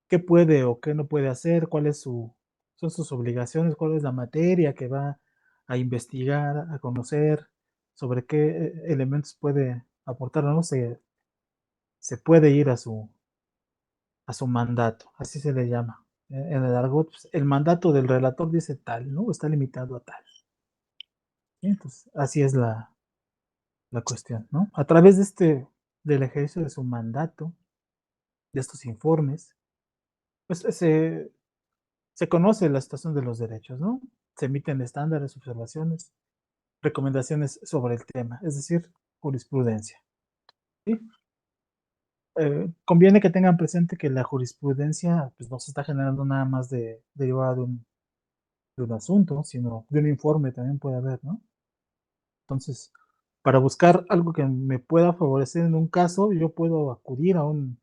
qué puede o qué no puede hacer, son sus obligaciones, cuál es la materia que va a investigar, a conocer, sobre qué elementos puede aportar, ¿no? Se puede ir a su mandato, así se le llama. En el argot, pues, el mandato del relator dice tal, ¿no? Está limitado a tal. ¿Sí? Entonces, así es la cuestión, ¿no? A través del ejercicio de su mandato, de estos informes, pues se conoce la situación de los derechos, ¿no? Se emiten estándares, observaciones, recomendaciones sobre el tema, es decir, jurisprudencia. ¿Sí? Conviene que tengan presente que la jurisprudencia, pues, no se está generando nada más derivada de un asunto, sino de un informe también puede haber, ¿no? Entonces, para buscar algo que me pueda favorecer en un caso, yo puedo acudir a un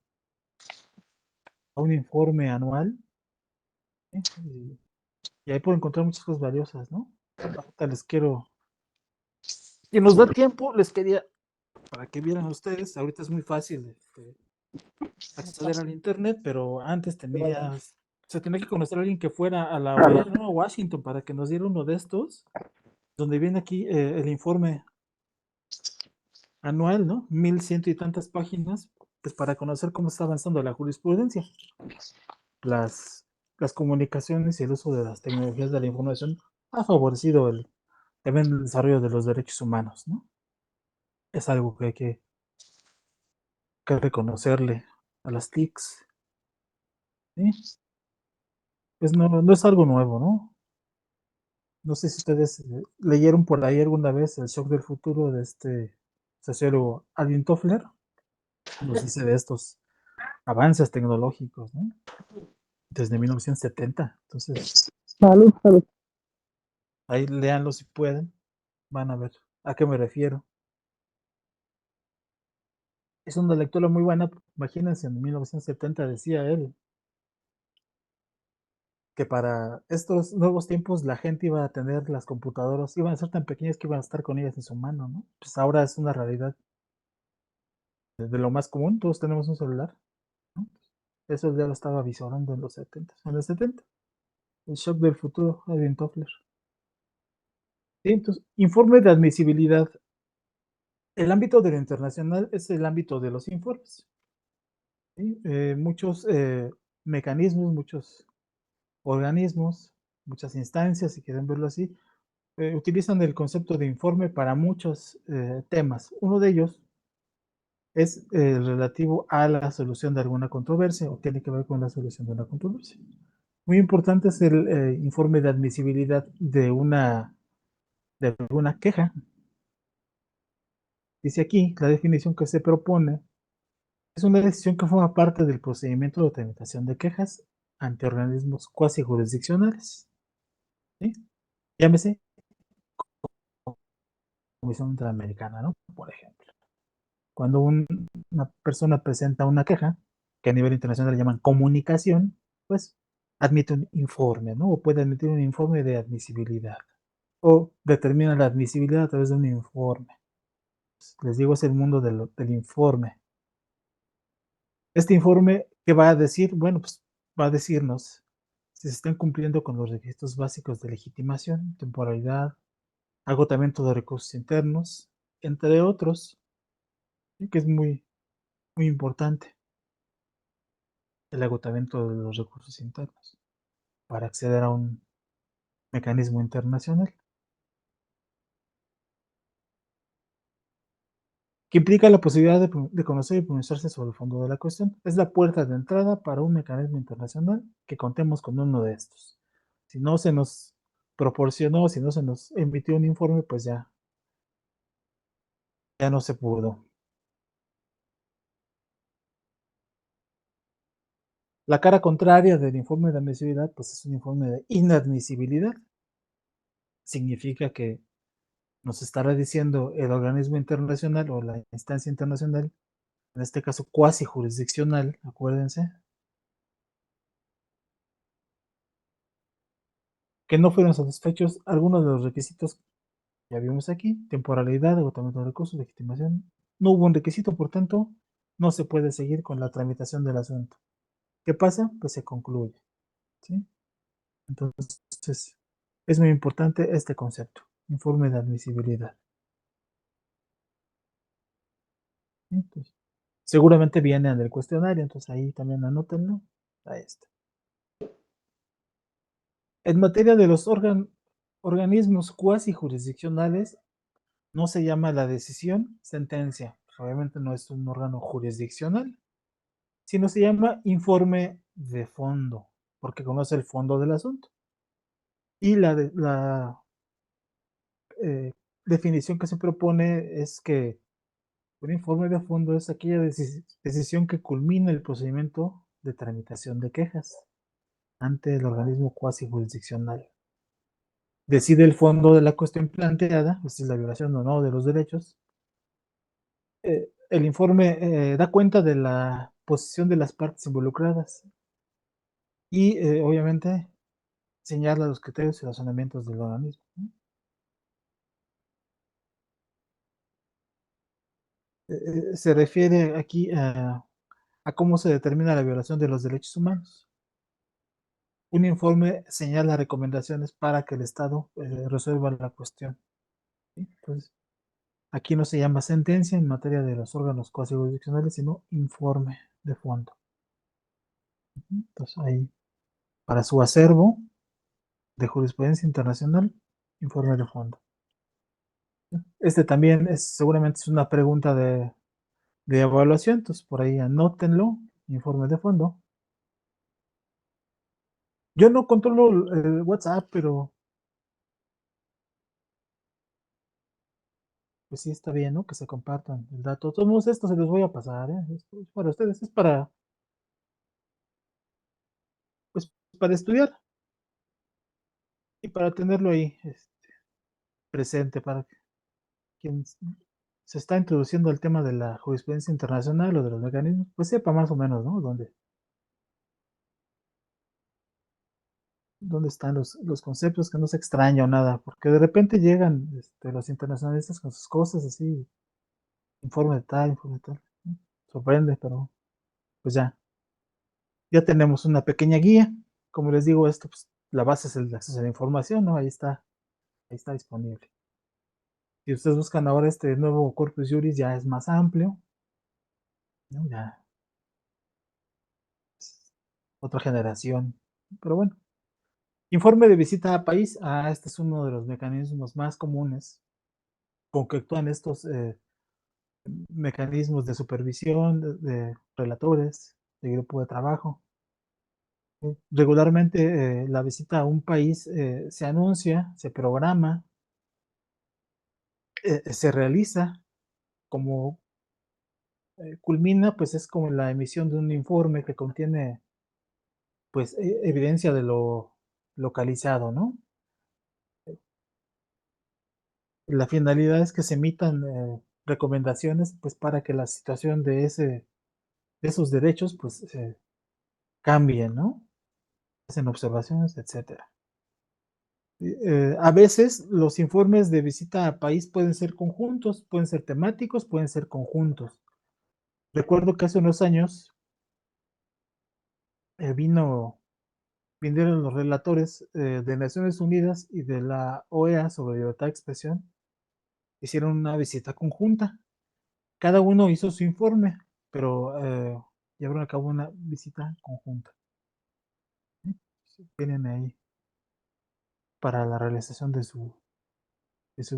informe anual, ¿sí? Y ahí puedo encontrar muchas cosas valiosas, ¿no? Ahorita les quiero, si nos da tiempo, les quería, para que vieran ustedes, ahorita es muy fácil acceder al internet, pero antes se tenía que conocer a alguien que fuera a la OEA, ¿no? A Washington, para que nos diera uno de estos, donde viene aquí el informe anual, ¿no? 1100 y tantas páginas, pues para conocer cómo está avanzando la jurisprudencia, las, las comunicaciones y el uso de las tecnologías de la información ha favorecido también el desarrollo de los derechos humanos, ¿no? Es algo que hay que reconocerle a las TICs, ¿sí? Pues no es algo nuevo, ¿no? No sé si ustedes leyeron por ahí alguna vez El shock del futuro de este sociólogo Alvin Toffler. Nos dice de estos avances tecnológicos, ¿no? Desde 1970. Entonces, Salud, salud. ahí léanlo si pueden. Van a ver a qué me refiero. Es una lectura muy buena. Imagínense, en 1970 decía él que para estos nuevos tiempos la gente iba a tener las computadoras, iban a ser tan pequeñas que iban a estar con ellas en su mano, ¿no? Pues ahora es una realidad de lo más común, todos tenemos un celular, ¿no? Eso ya lo estaba visorando en los 70, en los 70. El shock del futuro, Alvin Toffler. Sí, entonces, informe de admisibilidad. El ámbito de lo internacional es el ámbito de los informes. ¿Sí? Muchos mecanismos, muchos organismos, muchas instancias, si quieren verlo así, utilizan el concepto de informe para muchos temas. Uno de ellos es relativo a la solución de alguna controversia o tiene que ver con la solución de una controversia. Muy importante es el informe de admisibilidad de alguna queja. Dice aquí, la definición que se propone es una decisión que forma parte del procedimiento de tramitación de quejas ante organismos cuasi jurisdiccionales, ¿sí? Llámese Comisión Interamericana, ¿no? Por ejemplo. Cuando una persona presenta una queja, que a nivel internacional le llaman comunicación, pues admite un informe, ¿no? O puede admitir un informe de admisibilidad. O determina la admisibilidad a través de un informe. Les digo, es el mundo del informe. Este informe, ¿qué va a decir? Bueno, pues va a decirnos si se están cumpliendo con los requisitos básicos de legitimación, temporalidad, agotamiento de recursos internos, entre otros, que es muy, muy importante el agotamiento de los recursos internos para acceder a un mecanismo internacional, que implica la posibilidad de conocer y pronunciarse sobre el fondo de la cuestión. Es la puerta de entrada para un mecanismo internacional que contemos con uno de estos. Si no se nos proporcionó, si no se nos emitió un informe, pues ya no se pudo. La cara contraria del informe de admisibilidad, pues es un informe de inadmisibilidad. Significa que nos estará diciendo el organismo internacional o la instancia internacional, en este caso cuasi jurisdiccional, acuérdense, que no fueron satisfechos algunos de los requisitos que ya vimos aquí: temporalidad, agotamiento de recursos, legitimación. No hubo un requisito, por tanto, no se puede seguir con la tramitación del asunto. ¿Qué pasa? Pues se concluye, ¿sí? Entonces, es muy importante este concepto, informe de admisibilidad. ¿Sí? Entonces, seguramente viene en el cuestionario, entonces ahí también anótenlo. Ahí está. En materia de los organismos cuasi jurisdiccionales, no se llama la decisión sentencia. Obviamente no es un órgano jurisdiccional, sino se llama informe de fondo, porque conoce el fondo del asunto. Y la definición que se propone es que un informe de fondo es aquella decisión que culmina el procedimiento de tramitación de quejas ante el organismo cuasi jurisdiccional. Decide el fondo de la cuestión planteada, es decir, la violación o no de los derechos. El informe da cuenta de la posición de las partes involucradas y obviamente señala los criterios y razonamientos del organismo. Se refiere aquí a cómo se determina la violación de los derechos humanos. Un informe señala recomendaciones para que el Estado resuelva la cuestión, ¿sí? Entonces, aquí no se llama sentencia en materia de los órganos cuasi jurisdiccionales, sino informe de fondo. Entonces, ahí, para su acervo de jurisprudencia internacional, informe de fondo. Este también seguramente es una pregunta de evaluación, entonces por ahí anótenlo, informe de fondo. Yo no controlo el WhatsApp, pero pues sí está bien, ¿no? Que se compartan el dato. De todos modos, esto se los voy a pasar, ¿eh? Esto es para ustedes, es pues, para estudiar y para tenerlo ahí presente, para quien se está introduciendo al tema de la jurisprudencia internacional o de los mecanismos, pues sepa más o menos, ¿no? Dónde están los conceptos, que no se extraña o nada, porque de repente llegan los internacionalistas con sus cosas así, informe de tal, ¿no? Sorprende, pero pues ya tenemos una pequeña guía. Como les digo, esto, pues, la base es el acceso a la información, ¿no? Ahí está disponible. Si ustedes buscan ahora este nuevo Corpus Juris, ya es más amplio, ¿no? Ya es otra generación. Pero bueno, informe de visita a país. Este es uno de los mecanismos más comunes con que actúan estos mecanismos de supervisión, de relatores, de grupo de trabajo. Regularmente la visita a un país se anuncia, se programa, se realiza, como culmina, pues es como la emisión de un informe que contiene pues evidencia de lo localizado, ¿no? La finalidad es que se emitan recomendaciones, pues para que la situación de esos derechos, pues cambien, ¿no? Hacen observaciones, etcétera. A veces los informes de visita a país pueden ser conjuntos, pueden ser temáticos, pueden ser conjuntos. Recuerdo que hace unos años vinieron los relatores de Naciones Unidas y de la OEA sobre libertad de expresión, hicieron una visita conjunta. Cada uno hizo su informe, pero llevaron a cabo una visita conjunta. ¿Sí? Tienen ahí para la realización de su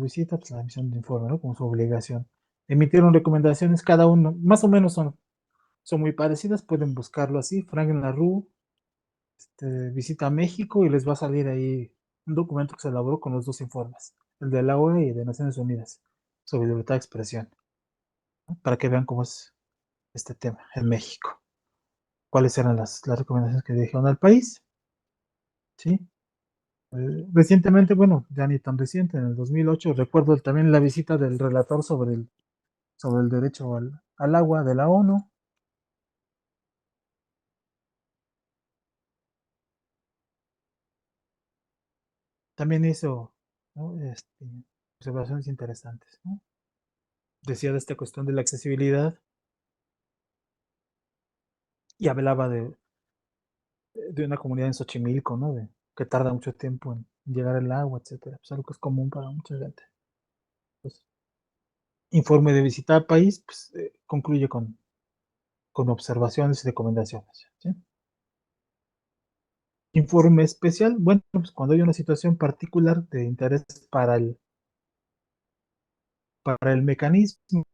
visita, pues la emisión de informe, ¿no? Como su obligación. Emitieron recomendaciones, cada uno, más o menos son muy parecidas, pueden buscarlo así. Frank Larue visita a México y les va a salir ahí un documento que se elaboró con los dos informes, el de la OEA y de Naciones Unidas, sobre libertad de expresión, ¿no? Para que vean cómo es este tema en México, cuáles eran las recomendaciones que dijeron al país, ¿sí? Recientemente, bueno, ya ni tan reciente, en el 2008, recuerdo también la visita del relator sobre el derecho al agua de la ONU. También hizo, ¿no? Observaciones interesantes, ¿no? Decía de esta cuestión de la accesibilidad y hablaba de una comunidad en Xochimilco, ¿no? Que tarda mucho tiempo en llegar el agua, etcétera. Pues algo que es común para mucha gente. Pues, informe de visita al país, pues concluye con observaciones y recomendaciones, ¿sí? Informe especial, bueno, pues cuando hay una situación particular de interés para el mecanismo,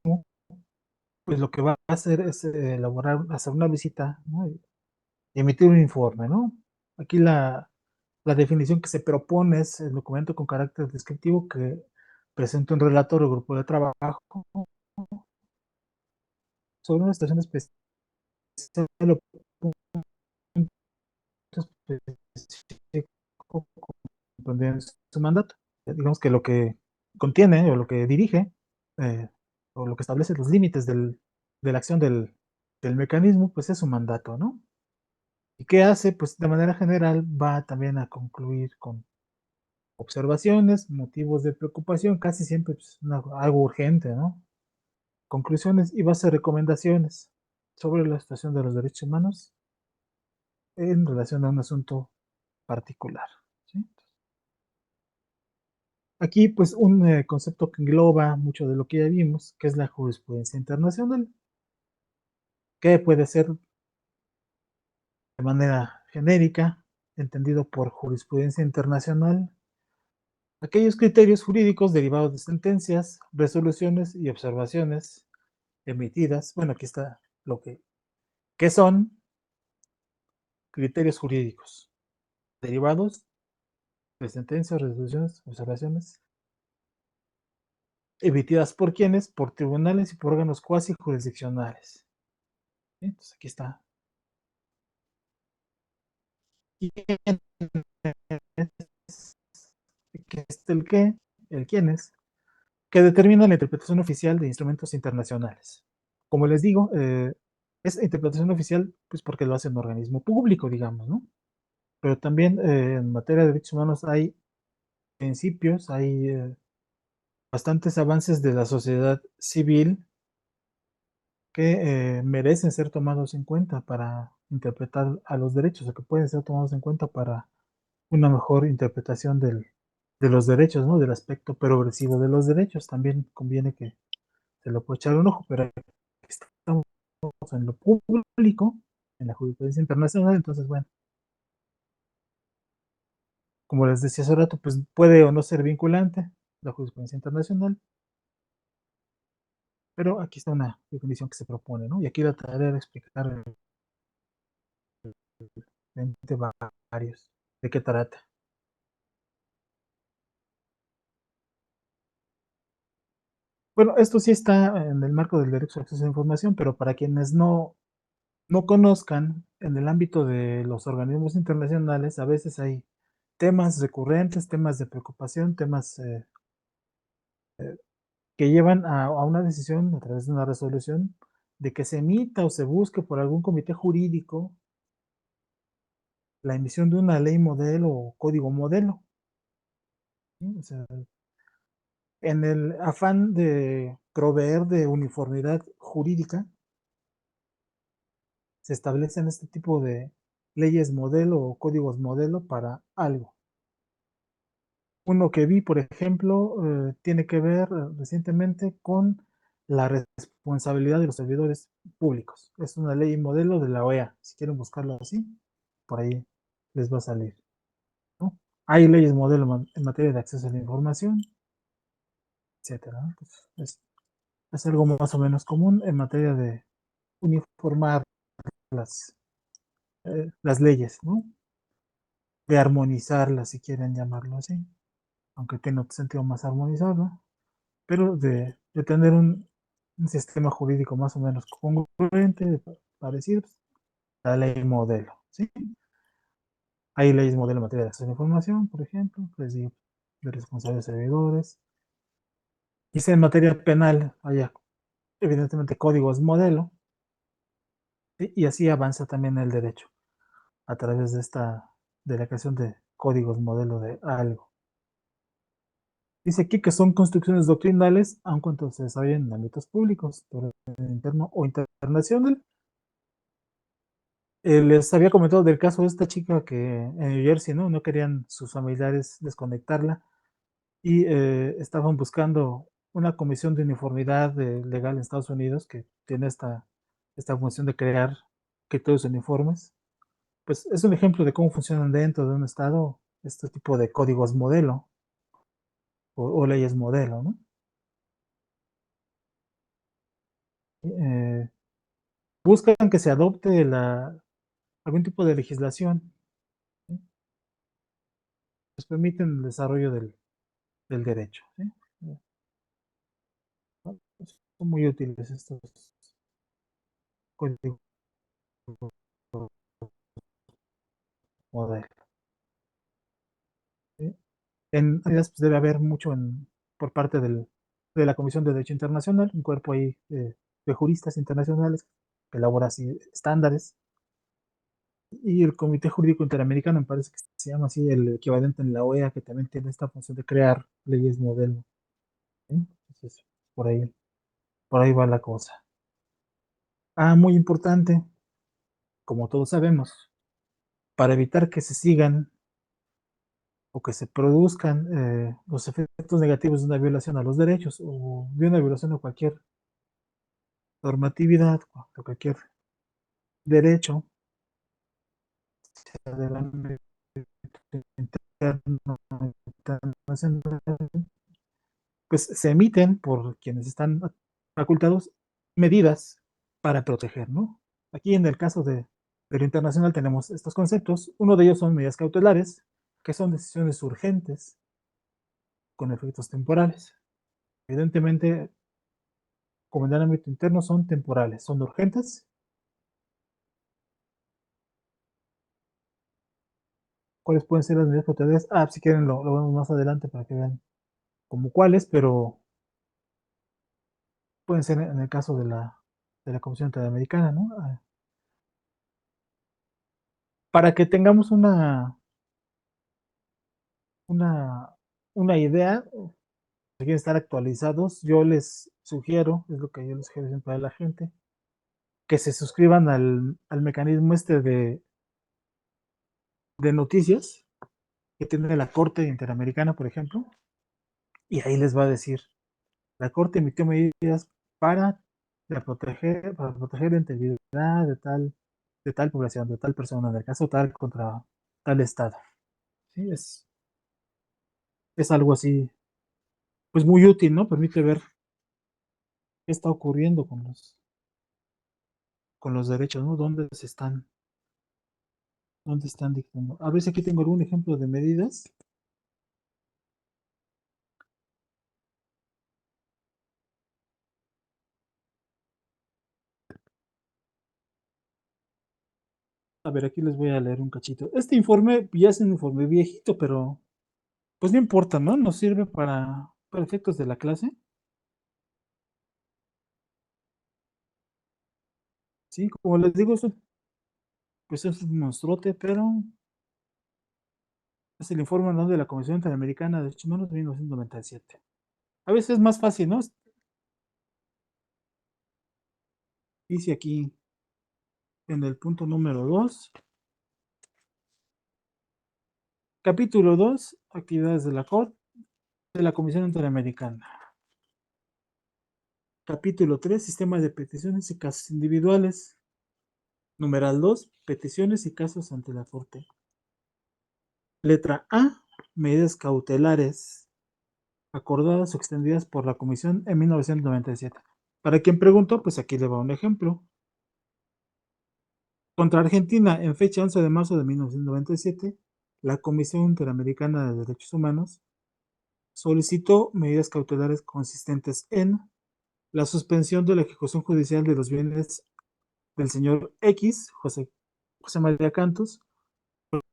pues lo que va a hacer es hacer una visita, ¿no? Y emitir un informe, ¿no? Aquí la definición que se propone es el documento con carácter descriptivo que presenta un relator o grupo de trabajo sobre una situación especial o punto específico comprendido en su mandato. Digamos que lo que contiene o lo que dirige eh, o lo que establece los límites de la acción del mecanismo, pues es su mandato, ¿no? ¿Y qué hace? Pues de manera general va también a concluir con observaciones, motivos de preocupación, casi siempre pues, algo urgente, ¿no? Conclusiones y va a hacer recomendaciones sobre la situación de los derechos humanos en relación a un asunto particular, ¿sí? Aquí, pues, un concepto que engloba mucho de lo que ya vimos, que es la jurisprudencia internacional, que puede ser de manera genérica, entendido por jurisprudencia internacional, aquellos criterios jurídicos derivados de sentencias, resoluciones y observaciones emitidas. Bueno, aquí está ¿qué son criterios jurídicos derivados de sentencias, resoluciones, observaciones emitidas por quienes, por tribunales y por órganos cuasi jurisdiccionales. ¿Sí? Entonces aquí está. ¿Quién es? ¿Qué es el qué? El quién es, que determina la interpretación oficial de instrumentos internacionales. Como les digo, es interpretación oficial, pues porque lo hace un organismo público, digamos, ¿no? Pero también en materia de derechos humanos hay principios, hay bastantes avances de la sociedad civil que merecen ser tomados en cuenta para interpretar a los derechos, o que pueden ser tomados en cuenta para una mejor interpretación de los derechos, ¿no? Del aspecto progresivo de los derechos. También conviene que se lo pueda echar un ojo, pero aquí estamos en lo público, en la jurisprudencia internacional, entonces, bueno, como les decía hace rato, pues puede o no ser vinculante la jurisprudencia internacional, pero aquí está una definición que se propone, ¿no? Y aquí la tarea de explicar varios de qué trata. Bueno, esto sí está en el marco del derecho a acceso a la información, pero para quienes no no conozcan, en el ámbito de los organismos internacionales, a veces hay temas recurrentes, temas de preocupación, temas que llevan a una decisión a través de una resolución de que se emita o se busque por algún comité jurídico la emisión de una ley modelo o código modelo. ¿Sí? O sea, en el afán de proveer de uniformidad jurídica, se establecen este tipo de leyes modelo o códigos modelo para algo. Uno que vi, por ejemplo, tiene que ver recientemente con la responsabilidad de los servidores públicos. Es una ley modelo de la OEA. Si quieren buscarlo así, por ahí les va a salir, ¿no? Hay leyes modelo en materia de acceso a la información, etcétera, ¿no? Pues es algo más o menos común en materia de uniformar las leyes, ¿no? De armonizarlas, si quieren llamarlo así, aunque tiene otro sentido más armonizarlo, pero de tener un sistema jurídico más o menos congruente, parecido a la ley modelo, ¿sí? Hay leyes modelo en materia de acceso a la información, por ejemplo, les digo, de responsables servidores. Y si en materia penal hay evidentemente códigos modelo, ¿sí? Y así avanza también el derecho a través de la creación de códigos modelo de algo. Dice aquí que son construcciones doctrinales, aun cuando se desarrollen en ámbitos públicos, pero interno o internacional. Les había comentado del caso de esta chica que en New Jersey, ¿no? No querían sus familiares desconectarla y estaban buscando una comisión de uniformidad legal en Estados Unidos que tiene esta función de crear criterios uniformes. Pues es un ejemplo de cómo funcionan dentro de un estado este tipo de códigos modelo o leyes modelo, ¿no? Eh, Buscan que se adopte algún tipo de legislación, ¿sí? Pues permiten el desarrollo del derecho, ¿sí? Son muy útiles estos códigos modelos, ¿sí? En realidad, pues, debe haber mucho por parte de la Comisión de Derecho Internacional, un cuerpo ahí de juristas internacionales que elabora así estándares, y el Comité Jurídico Interamericano, me parece que se llama así, el equivalente en la OEA, que también tiene esta función de crear leyes modelo, ¿sí? Entonces, por ahí, por ahí va la cosa. Muy importante, como todos sabemos, para evitar que se sigan o que se produzcan los efectos negativos de una violación a los derechos o de una violación a cualquier normatividad, a cualquier derecho, interno, internacional, pues se emiten por quienes están facultados medidas para proteger, ¿no? Aquí en el caso de lo internacional tenemos estos conceptos. Uno de ellos son medidas cautelares, que son decisiones urgentes con efectos temporales. Evidentemente, como en el ámbito interno, son temporales, son urgentes. ¿Cuáles pueden ser las medidas cautelares? Si quieren lo vemos más adelante para que vean como cuáles, pero pueden ser en el caso de la Comisión Interamericana, ¿no? Para que tengamos una, una idea, si quieren estar actualizados, yo les sugiero, es lo que yo les sugiero siempre a la gente, que se suscriban al mecanismo este de noticias que tiene la Corte Interamericana, por ejemplo, y ahí les va a decir, la Corte emitió medidas para proteger la integridad de tal población, de tal persona, en el caso tal contra tal estado. Sí, es algo así, pues muy útil, ¿no? Permite ver qué está ocurriendo con los derechos, ¿no? Dónde están dictando. A ver si aquí tengo algún ejemplo de medidas. A ver, aquí les voy a leer un cachito. Este informe ya es un informe viejito, pero pues no importa, ¿no? Nos sirve para efectos de la clase. Sí, como les digo, pues es un monstruote, pero es el informe anual de la Comisión Interamericana de Derechos Humanos de 1997. A veces es más fácil, ¿no? Dice aquí en el punto número 2, capítulo 2, actividades de la COR, de la Comisión Interamericana. Capítulo 3, sistema de peticiones y casos individuales. Numeral 2, peticiones y casos ante la Corte. Letra A, medidas cautelares acordadas o extendidas por la Comisión en 1997. Para quien preguntó, pues aquí le va un ejemplo. Contra Argentina, en fecha 11 de marzo de 1997, la Comisión Interamericana de Derechos Humanos solicitó medidas cautelares consistentes en la suspensión de la ejecución judicial de los bienes del señor X, José María Cantos,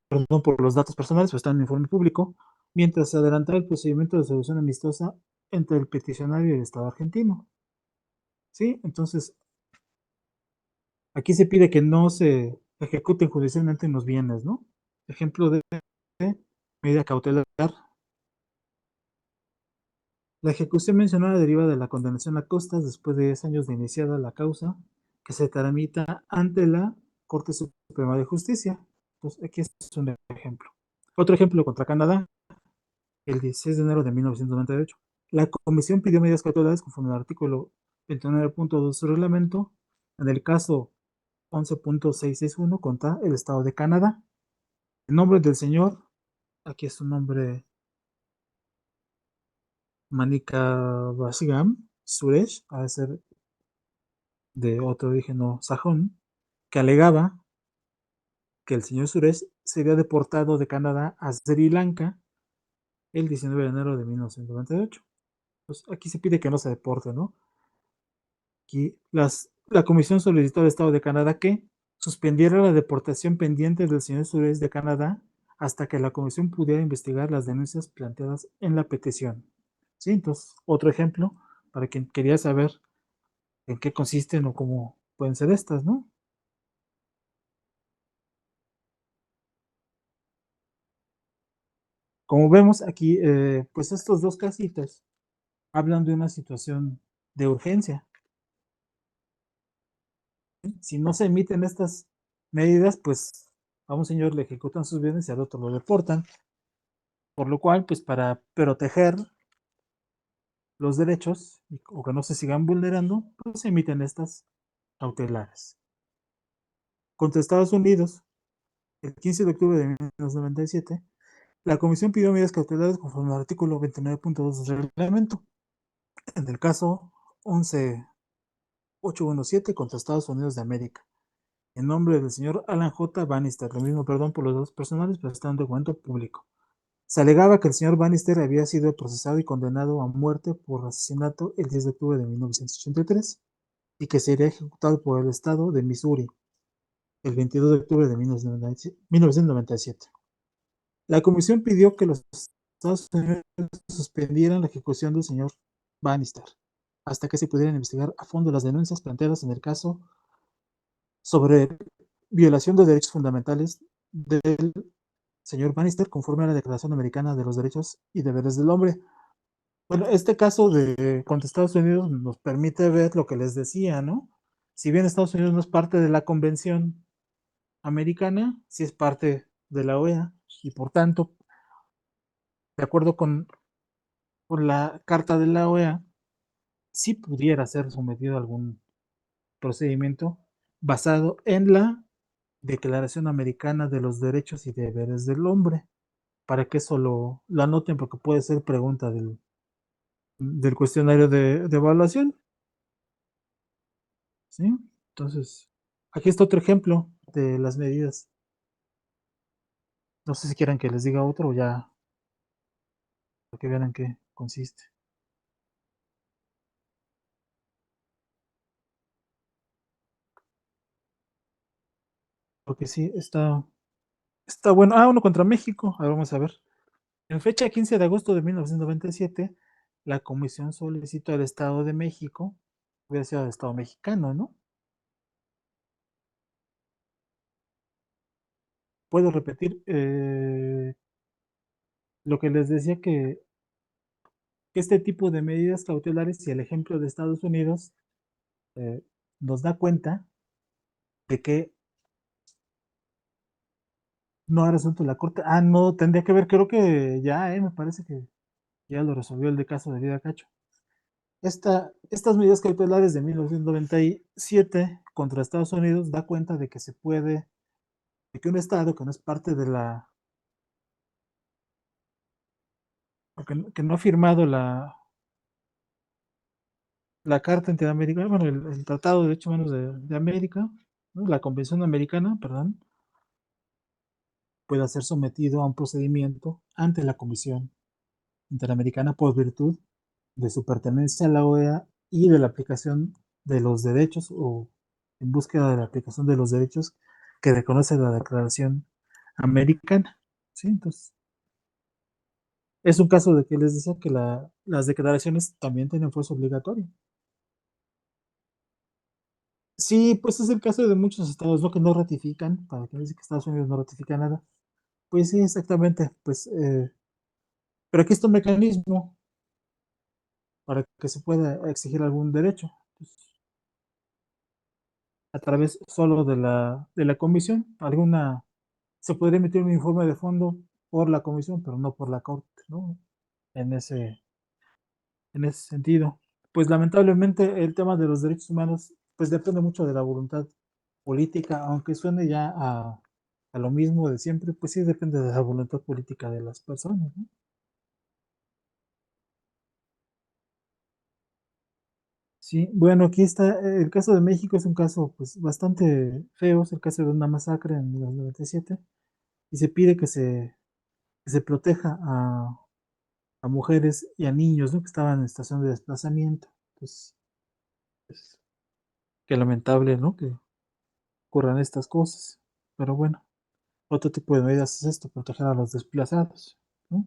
perdón por los datos personales, pero está en el informe público, mientras se adelantaba el procedimiento de solución amistosa entre el peticionario y el Estado argentino. ¿Sí? Entonces, aquí se pide que no se ejecuten judicialmente los bienes, ¿no? Ejemplo de medida cautelar. La ejecución mencionada deriva de la condenación a costas después de 10 años de iniciada la causa que se tramita ante la Corte Suprema de Justicia. Entonces, aquí es un ejemplo. Otro ejemplo contra Canadá, el 16 de enero de 1998. La Comisión pidió medidas cautelares conforme al artículo 29.2 de su reglamento en el caso 11.661 contra el Estado de Canadá. El nombre del señor, aquí es su nombre, Manika Vasigam Suresh, a ser de otro origen no sajón, que alegaba que el señor Suresh sería deportado de Canadá a Sri Lanka el 19 de enero de 1998. Pues aquí se pide que no se deporte, ¿no? Aquí la comisión solicitó al Estado de Canadá que suspendiera la deportación pendiente del señor Suresh de Canadá hasta que la comisión pudiera investigar las denuncias planteadas en la petición. ¿Sí? Entonces, otro ejemplo para quien quería saber en qué consisten o cómo pueden ser estas, ¿no? Como vemos aquí, pues estos dos casitos hablan de una situación de urgencia. Si no se emiten estas medidas, pues a un señor le ejecutan sus bienes y al otro lo deportan. Por lo cual, pues para proteger los derechos o que no se sigan vulnerando, pues se emiten estas cautelares. Contra Estados Unidos, el 15 de octubre de 1997, la Comisión pidió medidas cautelares conforme al artículo 29.2 del reglamento. En el caso 11.817 contra Estados Unidos de América, en nombre del señor Alan J. Bannister, lo mismo, perdón por los datos personales, pero está en documento público. Se alegaba que el señor Bannister había sido procesado y condenado a muerte por asesinato el 10 de octubre de 1983 y que sería ejecutado por el estado de Missouri el 22 de octubre de 1997. La comisión pidió que los Estados Unidos suspendieran la ejecución del señor Bannister hasta que se pudieran investigar a fondo las denuncias planteadas en el caso sobre violación de derechos fundamentales del señor Bannister conforme a la Declaración Americana de los Derechos y Deberes del Hombre. Bueno, este caso de contra Estados Unidos nos permite ver lo que les decía, ¿no? Si bien Estados Unidos no es parte de la Convención Americana, sí es parte de la OEA y por tanto, de acuerdo con la Carta de la OEA, sí pudiera ser sometido a algún procedimiento basado en la Declaración Americana de los Derechos y Deberes del Hombre, para que eso lo anoten porque puede ser pregunta del cuestionario de evaluación. ¿Sí? Entonces, aquí está otro ejemplo de las medidas. No sé si quieran que les diga otro o ya para que vean en qué consiste. porque sí, está bueno. Ah, uno contra México. A ver, vamos a ver. En fecha 15 de agosto de 1997, la Comisión solicitó al Estado de México, hubiera sido el Estado mexicano, ¿no? Puedo repetir lo que les decía que este tipo de medidas cautelares y el ejemplo de Estados Unidos eh, nos da cuenta de que no ha resuelto la Corte. Ah, no, tendría que ver, creo que ya, me parece que ya lo resolvió el de caso de Vida Cacho. Estas medidas cautelares de 1997 contra Estados Unidos da cuenta de que se puede, de que un Estado que no es parte de que no ha firmado la Carta Interamericana, bueno, el Tratado de Derechos Humanos de América, ¿no? La Convención Americana, perdón, pueda ser sometido a un procedimiento ante la Comisión Interamericana por virtud de su pertenencia a la OEA y de la aplicación de los derechos o en búsqueda de la aplicación de los derechos que reconoce la Declaración Americana. ¿Sí? Entonces, es un caso de que les decía que las declaraciones también tienen fuerza obligatoria. Sí, pues es el caso de muchos estados, ¿no? Que no ratifican, para que dice que Estados Unidos no ratifica nada. Pues sí, exactamente. Pues, pero aquí está un mecanismo para que se pueda exigir algún derecho. Pues, a través solo de la comisión. Se podría emitir un informe de fondo por la comisión, pero no por la corte, ¿no? En ese sentido. Pues lamentablemente el tema de los derechos humanos, pues depende mucho de la voluntad política, aunque suene ya a lo mismo de siempre, pues sí depende de la voluntad política de las personas, ¿no? Sí, bueno, aquí está, el caso de México es un caso pues bastante feo, es el caso de una masacre en el 97 y se pide que se proteja a mujeres y a niños, ¿no? Que estaban en estación de desplazamiento. Pues, pues, qué lamentable, ¿no? Que ocurran estas cosas. Pero bueno, otro tipo de medidas es esto, proteger a los desplazados, ¿no?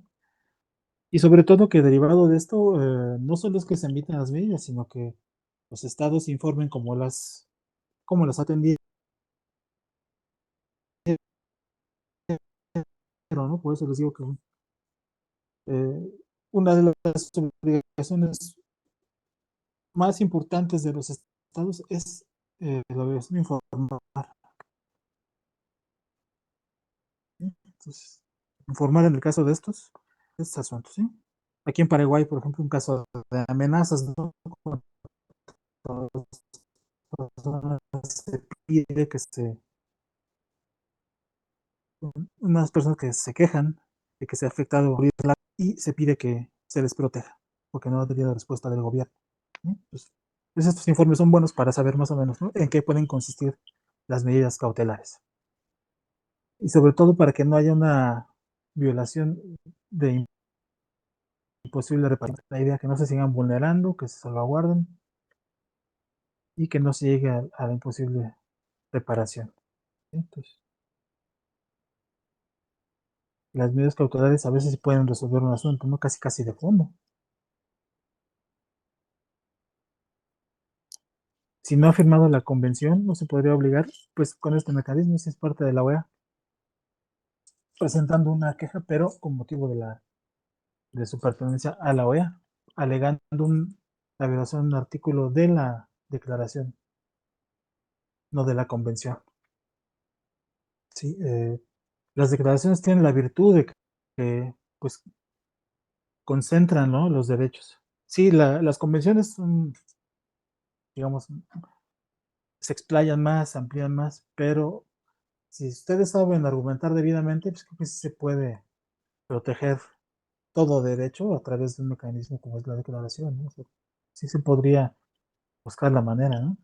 Y sobre todo que derivado de esto, no solo es que se emiten las medidas, sino que los estados informen cómo las atendieron, ¿no? Por eso les digo que una de las obligaciones más importantes de los estados es la obligación de informar. ¿Sí? Entonces, informar en el caso de estos asuntos, ¿sí? Aquí en Paraguay, por ejemplo, un caso de amenazas, ¿no? Se pide unas personas que se quejan de que se ha afectado y se pide que se les proteja, porque no ha tenido respuesta del gobierno, ¿no? Pues estos informes son buenos para saber más o menos, ¿no? En qué pueden consistir las medidas cautelares. Y sobre todo para que no haya una violación de imposible reparación. La idea que no se sigan vulnerando, que se salvaguarden y que no se llegue a la imposible reparación. ¿Sí? Entonces, las medidas cautelares a veces pueden resolver un asunto, no casi casi de fondo. Si no ha firmado la convención, no se podría obligar, pues con este mecanismo, si es parte de la OEA, presentando una queja, pero con motivo de su pertenencia a la OEA, alegando la violación de un artículo de la declaración, no de la convención. ¿Sí? Las declaraciones tienen la virtud de que pues, concentran, ¿no? Los derechos. Sí, las convenciones son, digamos, se explayan más, se amplían más, pero si ustedes saben argumentar debidamente, pues creo que sí se puede proteger todo derecho a través de un mecanismo como es la declaración, ¿no? O sea, sí se podría buscar la manera, ¿no?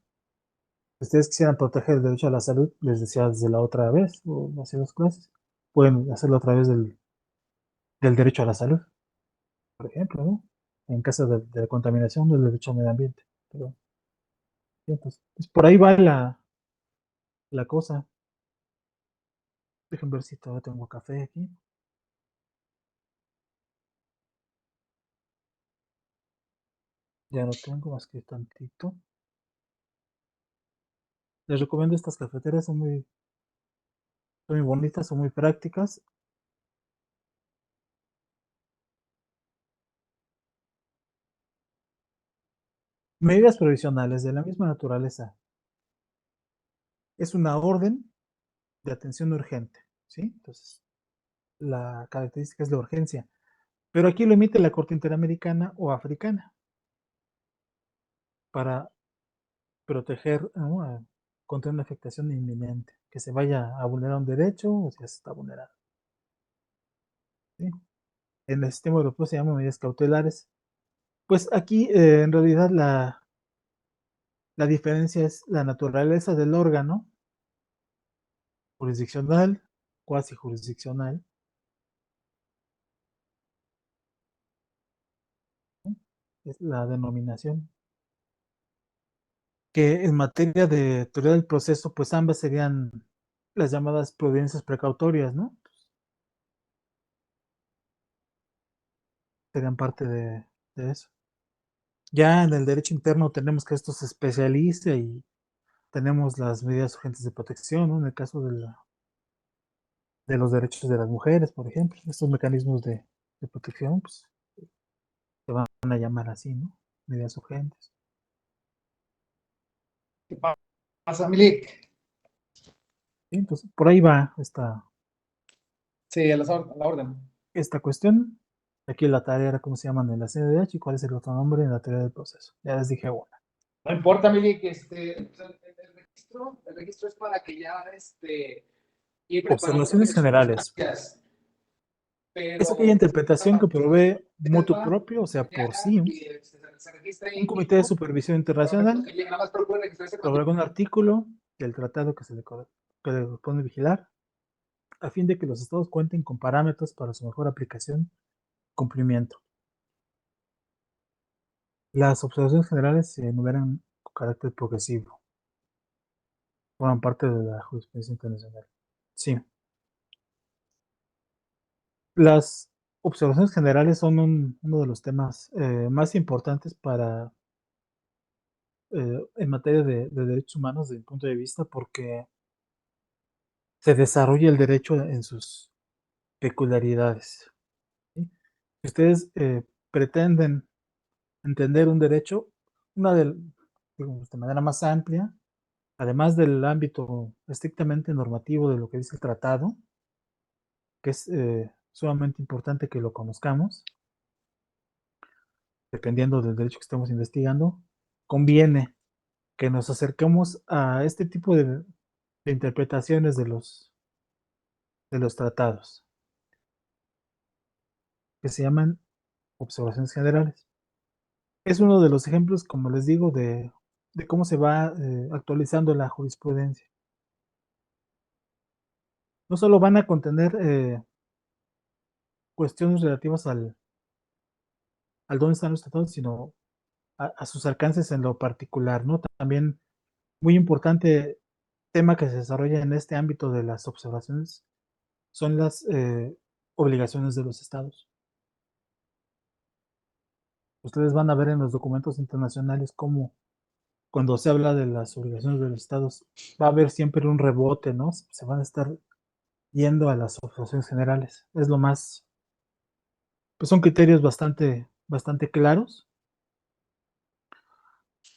Si ustedes quisieran proteger el derecho a la salud, les decía desde la otra vez, o hace dos clases, pueden hacerlo a través del derecho a la salud, por ejemplo, ¿no? En caso de contaminación del derecho al medio ambiente. Pero, pues por ahí va la cosa. Déjenme ver si todavía tengo café aquí. Ya no tengo más que tantito. Les recomiendo estas cafeteras, son muy bonitas, son muy prácticas. Medidas provisionales de la misma naturaleza. Es una orden de atención urgente, ¿sí? Entonces, la característica es la urgencia. Pero aquí lo emite la Corte Interamericana o Africana para proteger, ¿no?, contra una afectación inminente, que se vaya a vulnerar un derecho o si ya se está vulnerado. ¿Sí? En el sistema europeo se llaman medidas cautelares. Pues aquí en realidad la diferencia es la naturaleza del órgano, jurisdiccional, cuasi jurisdiccional, ¿no? Es la denominación. Que en materia de teoría del proceso, pues ambas serían las llamadas providencias precautorias, ¿no? Serían parte de eso. Ya en el derecho interno tenemos que esto se especialice y tenemos las medidas urgentes de protección, ¿no? En el caso de los derechos de las mujeres, por ejemplo, estos mecanismos de protección, pues se van a llamar así, ¿no? Medidas urgentes. ¿Qué pasa, Milik? ¿Sí? Entonces, por ahí va Sí, a la orden. esta cuestión. Aquí la tarea era cómo se llaman en la CNDH y cuál es el otro nombre en la teoría del proceso. Ya les dije una. No importa, Milik, el registro es para que ya ir preparando Observaciones generales. Es aquella pero interpretación que provee mutuo sepa propio, o sea, por ya sí, que se registre un ahí comité de mismo, supervisión correcto, internacional que llegue, nada más procure registrarse sobre cuando algún artículo del tratado que le corresponde vigilar, a fin de que los estados cuenten con parámetros para su mejor aplicación y cumplimiento. Las observaciones generales se enumeran con carácter progresivo. Forman parte de la jurisprudencia internacional. Sí. Las observaciones generales son uno de los temas más importantes en materia de derechos humanos desde mi punto de vista porque se desarrolla el derecho en sus peculiaridades. ¿Sí? Si ustedes pretenden entender un derecho, digamos, de manera más amplia, además del ámbito estrictamente normativo de lo que dice el tratado, que es sumamente importante que lo conozcamos, dependiendo del derecho que estemos investigando, conviene que nos acerquemos a este tipo de interpretaciones de los tratados, que se llaman observaciones generales. Es uno de los ejemplos, como les digo, de cómo se va actualizando la jurisprudencia. No solo van a contener cuestiones relativas al dónde están los tratados, sino a sus alcances en lo particular, ¿no? También muy importante tema que se desarrolla en este ámbito de las observaciones son las obligaciones de los estados. Ustedes van a ver en los documentos internacionales cómo cuando se habla de las obligaciones de los estados va a haber siempre un rebote, ¿no? Se van a estar yendo a las observaciones generales. Es lo más, pues son criterios bastante claros.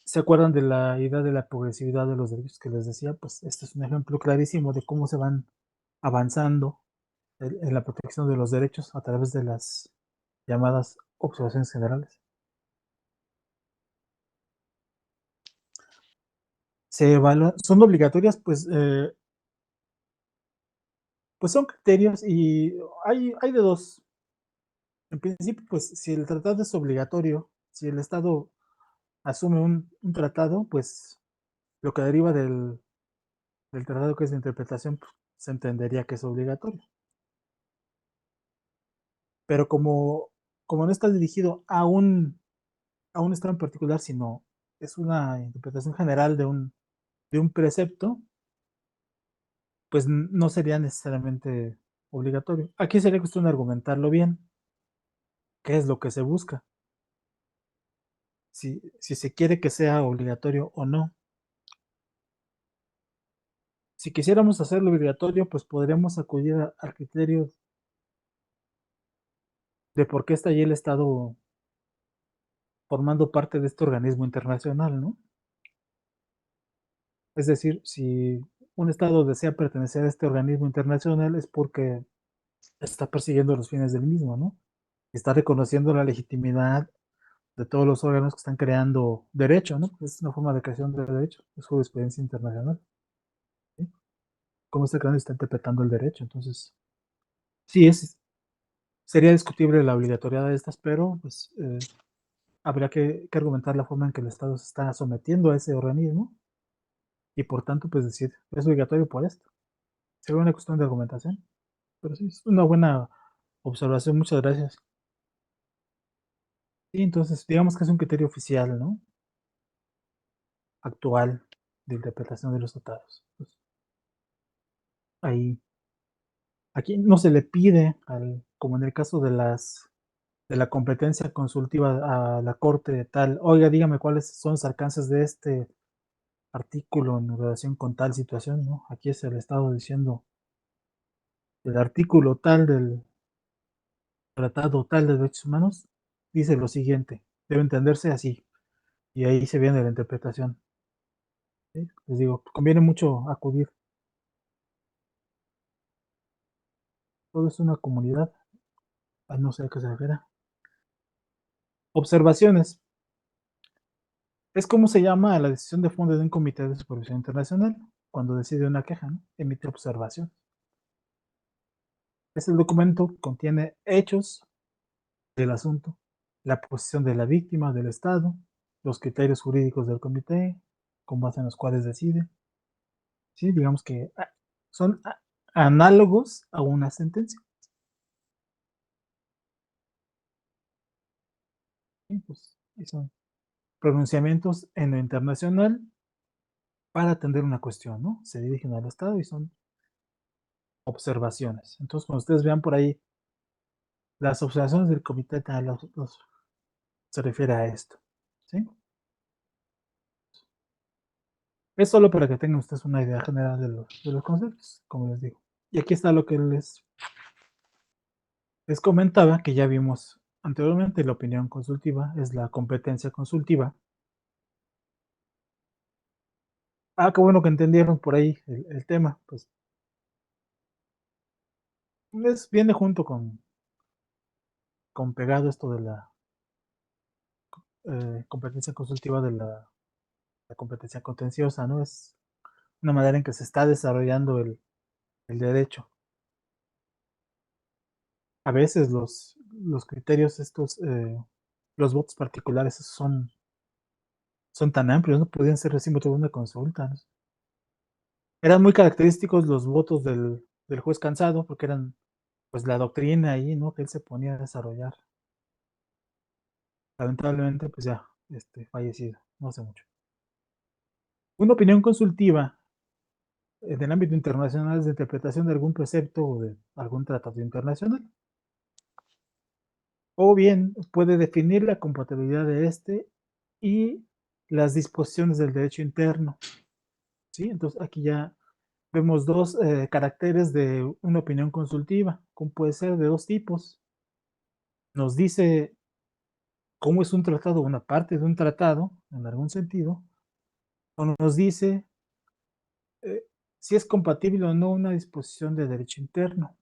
¿Se acuerdan de la idea de la progresividad de los derechos que les decía? Pues este es un ejemplo clarísimo de cómo se van avanzando en la protección de los derechos a través de las llamadas observaciones generales. Se evalúan, son obligatorias, pues son criterios y hay de dos. En principio, pues si el tratado es obligatorio, si el Estado asume un tratado, pues lo que deriva del tratado que es de interpretación, pues, se entendería que es obligatorio. Pero como no está dirigido a un Estado en particular, sino es una interpretación general de un precepto, pues no sería necesariamente obligatorio. Aquí sería cuestión de argumentarlo bien. ¿Qué es lo que se busca? Si se quiere que sea obligatorio o no. Si quisiéramos hacerlo obligatorio, pues podríamos acudir al criterio de por qué está allí el Estado formando parte de este organismo internacional, ¿no? Es decir, si un Estado desea pertenecer a este organismo internacional es porque está persiguiendo los fines del mismo, ¿no? Está reconociendo la legitimidad de todos los órganos que están creando derecho, ¿no? Es una forma de creación de derecho, es jurisprudencia internacional, ¿sí? Cómo está creando y está interpretando el derecho. Entonces, sí, sería discutible la obligatoriedad de estas, pero pues habría que argumentar la forma en que el Estado se está sometiendo a ese organismo y por tanto, pues decir, es obligatorio por esto. Sería una cuestión de argumentación, pero sí, es una buena observación, muchas gracias. Y entonces, digamos que es un criterio oficial, ¿no? Actual de interpretación de los tratados. Pues, ahí, aquí no se le pide, como en el caso de la competencia consultiva a la Corte tal, oiga, dígame cuáles son los alcances de este artículo en relación con tal situación, ¿no? Aquí es el Estado diciendo, el artículo tal del Tratado tal de Derechos Humanos dice lo siguiente, debe entenderse así, y ahí se viene la interpretación. ¿Sí? Les digo, conviene mucho acudir. Todo es una comunidad, no sé a qué se refiere. Observaciones. Es como se llama a la decisión de fondo de un comité de supervisión internacional cuando decide una queja, ¿no? Emite observación. Este documento contiene hechos del asunto, la posición de la víctima, del Estado, los criterios jurídicos del comité, con base en los cuales decide. ¿Sí? Digamos que son análogos a una sentencia. ¿Sí? Pues, y son pronunciamientos en lo internacional para atender una cuestión, ¿no? Se dirigen al Estado y son observaciones. Entonces, cuando ustedes vean por ahí las observaciones del comité, se refiere a esto. ¿Sí? Es solo para que tengan ustedes una idea general de los conceptos, como les digo. Y aquí está lo que les comentaba, que ya vimos anteriormente, la opinión consultiva es la competencia consultiva. Qué bueno que entendieron por ahí el tema, pues viene junto con pegado esto de la competencia consultiva de la competencia contenciosa, ¿no? Es una manera en que se está desarrollando el derecho. A veces los criterios estos, los votos particulares son tan amplios, no podían ser recién votos de una consulta, ¿no? Eran muy característicos los votos del juez Cansado, porque eran pues la doctrina ahí, ¿no? Que él se ponía a desarrollar. Lamentablemente, pues ya, fallecido, no hace mucho. Una opinión consultiva en el ámbito internacional es de interpretación de algún precepto o de algún tratado internacional. O bien puede definir la compatibilidad de este y las disposiciones del derecho interno. ¿Sí? Entonces aquí ya vemos dos caracteres de una opinión consultiva, como puede ser de dos tipos. Nos dice cómo es un tratado, una parte de un tratado, en algún sentido, o nos dice si es compatible o no una disposición de derecho interno.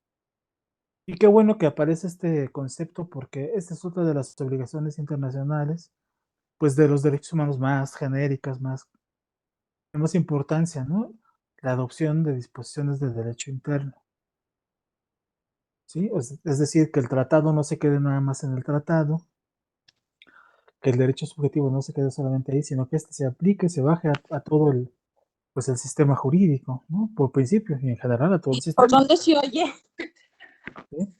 Y qué bueno que aparece este concepto porque esta es otra de las obligaciones internacionales, pues de los derechos humanos más genéricas, de más importancia, ¿no? La adopción de disposiciones de derecho interno. ¿Sí? Es decir, que el tratado no se quede nada más en el tratado, que el derecho subjetivo no se quede solamente ahí, sino que este se aplique, se baje a todo pues el sistema jurídico, ¿no? Por principio y en general a todo el sistema. ¿Por dónde se oye? ¿Sí?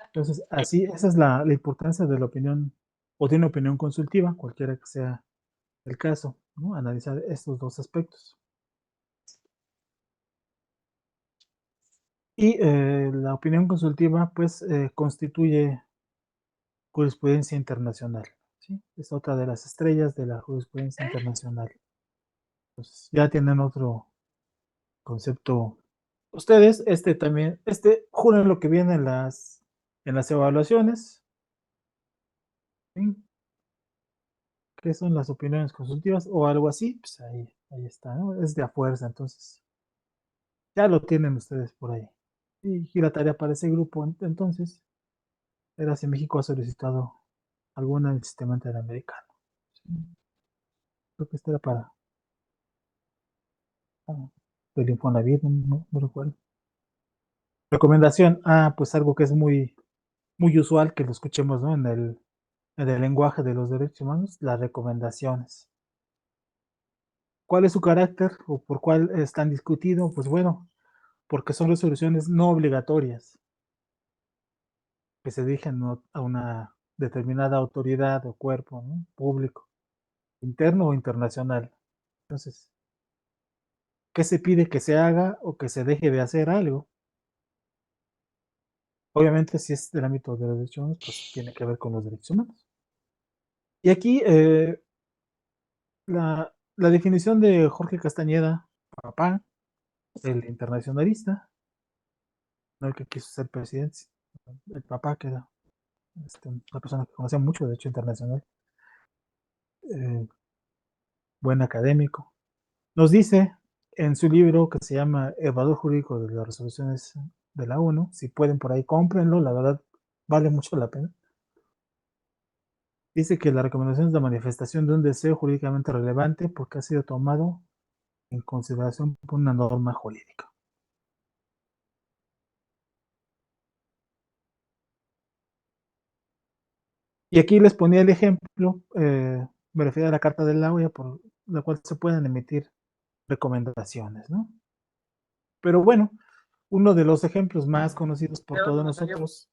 Entonces, así, esa es la importancia de la opinión o de una opinión consultiva, cualquiera que sea el caso, ¿no? Analizar estos dos aspectos. Y la opinión consultiva, pues, constituye jurisprudencia internacional, ¿sí? Es otra de las estrellas de la jurisprudencia internacional. Entonces, ya tienen otro concepto. Ustedes, también, juren lo que viene en las evaluaciones, ¿sí? ¿Qué son las opiniones consultivas o algo así? Pues ahí está, ¿no? Es de a fuerza, entonces, ya lo tienen ustedes por ahí. Y la tarea para ese grupo, entonces, era si México ha solicitado alguna del sistema interamericano. ¿Sí? Creo que esto era para del Infonavit, no recuerdo. Recomendación, pues algo que es muy, muy usual que lo escuchemos, ¿no? En el lenguaje de los derechos humanos, las recomendaciones. ¿Cuál es su carácter o por cuál están discutidos? Pues bueno, porque son resoluciones no obligatorias que se dirigen a una determinada autoridad o cuerpo, ¿no? Público, interno o internacional. Entonces, ¿qué se pide que se haga o que se deje de hacer algo? Obviamente, si es del ámbito de los derechos humanos, pues tiene que ver con los derechos humanos. Y aquí la definición de Jorge Castañeda, papá, el internacionalista, no el que quiso ser presidente, el papá que era una persona que conocía mucho de derecho internacional, eh, buen académico, nos dice en su libro que se llama Evaluador Jurídico de las Resoluciones de la ONU, si pueden por ahí cómprenlo, la verdad vale mucho la pena. Dice que la recomendación es la manifestación de un deseo jurídicamente relevante porque ha sido tomado en consideración por una norma jurídica. Y aquí les ponía el ejemplo, me refiero a la Carta de la OEA, por la cual se pueden emitir recomendaciones, ¿no? Pero bueno, uno de los ejemplos más conocidos por todos nosotros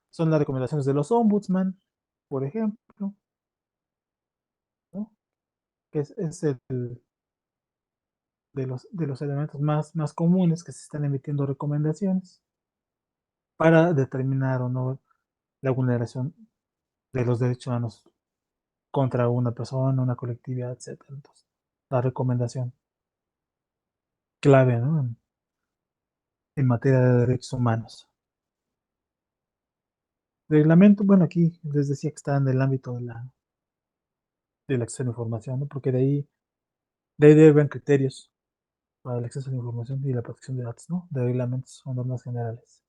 son las recomendaciones de los ombudsman, por ejemplo, ¿no? Que es de los elementos más comunes que se están emitiendo recomendaciones para determinar o no la vulneración de los derechos humanos contra una persona, una colectividad, etc. Entonces, la recomendación clave, ¿no? En materia de derechos humanos. Reglamento, bueno, aquí les decía que está en el ámbito del acceso a la información, ¿no? Porque de ahí deben criterios para el acceso a la información y la protección de datos, ¿no? De reglamentos o normas generales.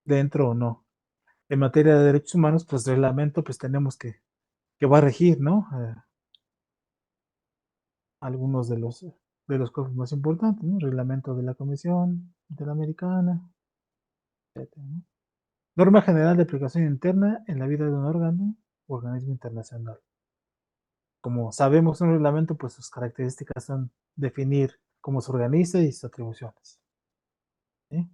Dentro o no. En materia de derechos humanos, pues reglamento, pues tenemos que va a regir, ¿no? Algunos de los cosas más importantes, ¿no? Reglamento de la Comisión Interamericana, etc., ¿no? Norma general de aplicación interna en la vida de un órgano o organismo internacional. Como sabemos, un reglamento, pues sus características son definir cómo se organiza y sus atribuciones. ¿Sí?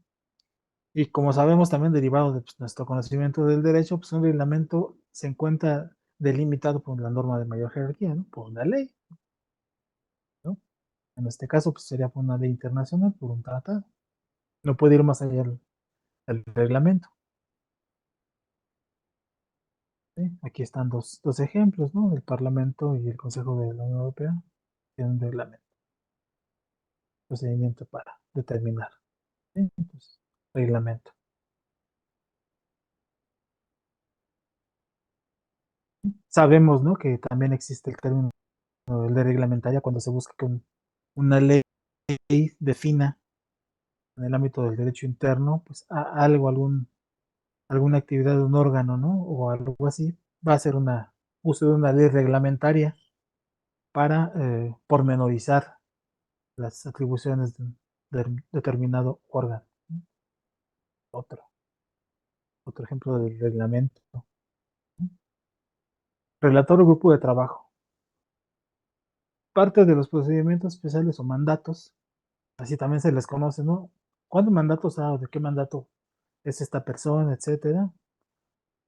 Y como sabemos también, derivado de pues, nuestro conocimiento del derecho, pues un reglamento se encuentra delimitado por la norma de mayor jerarquía, ¿no? Por una ley, ¿no? En este caso, pues sería por una ley internacional, por un tratado. No puede ir más allá del reglamento. ¿Sí? Aquí están dos ejemplos, ¿no? El Parlamento y el Consejo de la Unión Europea tienen un reglamento, procedimiento para determinar. ¿Sí? Entonces, reglamento. Sabemos, ¿no? Que también existe el término de reglamentaria cuando se busca que una ley defina en el ámbito del derecho interno, pues alguna actividad de un órgano, ¿no? O algo así, va a ser uso de una ley reglamentaria para pormenorizar las atribuciones de determinado órgano. Otro, otro ejemplo del reglamento, ¿no? Relator o grupo de trabajo. Parte de los procedimientos especiales o mandatos, así también se les conoce, ¿no? ¿Cuántos mandatos ha o de qué mandato es esta persona, etcétera?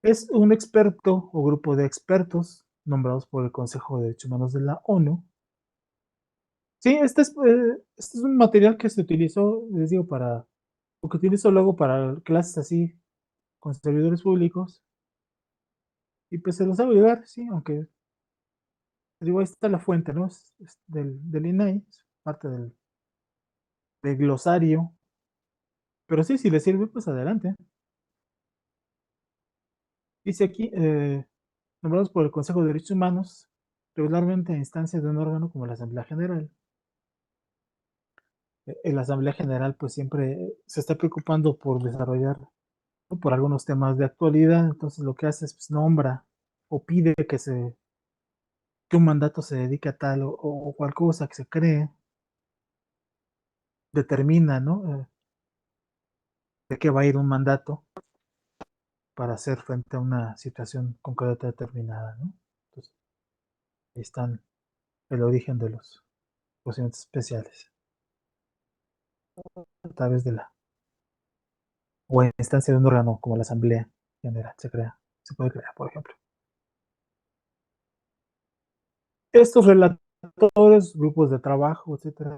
Es un experto o grupo de expertos nombrados por el Consejo de Derechos Humanos de la ONU. Sí, este es un material que se utilizó, les digo, para o que utilizo luego para clases así con servidores públicos, y pues se los hago llegar, sí, aunque digo, ahí está la fuente, ¿no? Es del INAI, es parte del glosario, pero sí, si le sirve, pues adelante. Dice aquí, nombrados por el Consejo de Derechos Humanos, regularmente a instancias de un órgano como la Asamblea General. La Asamblea General pues siempre se está preocupando por desarrollar, ¿no?, por algunos temas de actualidad, entonces lo que hace es pues, nombra o pide que un mandato se dedique a tal o cual cosa que se cree, determina, ¿no? De qué va a ir un mandato para hacer frente a una situación concreta determinada, ¿no? Entonces, ahí están el origen de los procedimientos especiales, a través de la, o en instancia de un órgano como la Asamblea General se puede crear, por ejemplo. Estos relatores, grupos de trabajo, etcétera,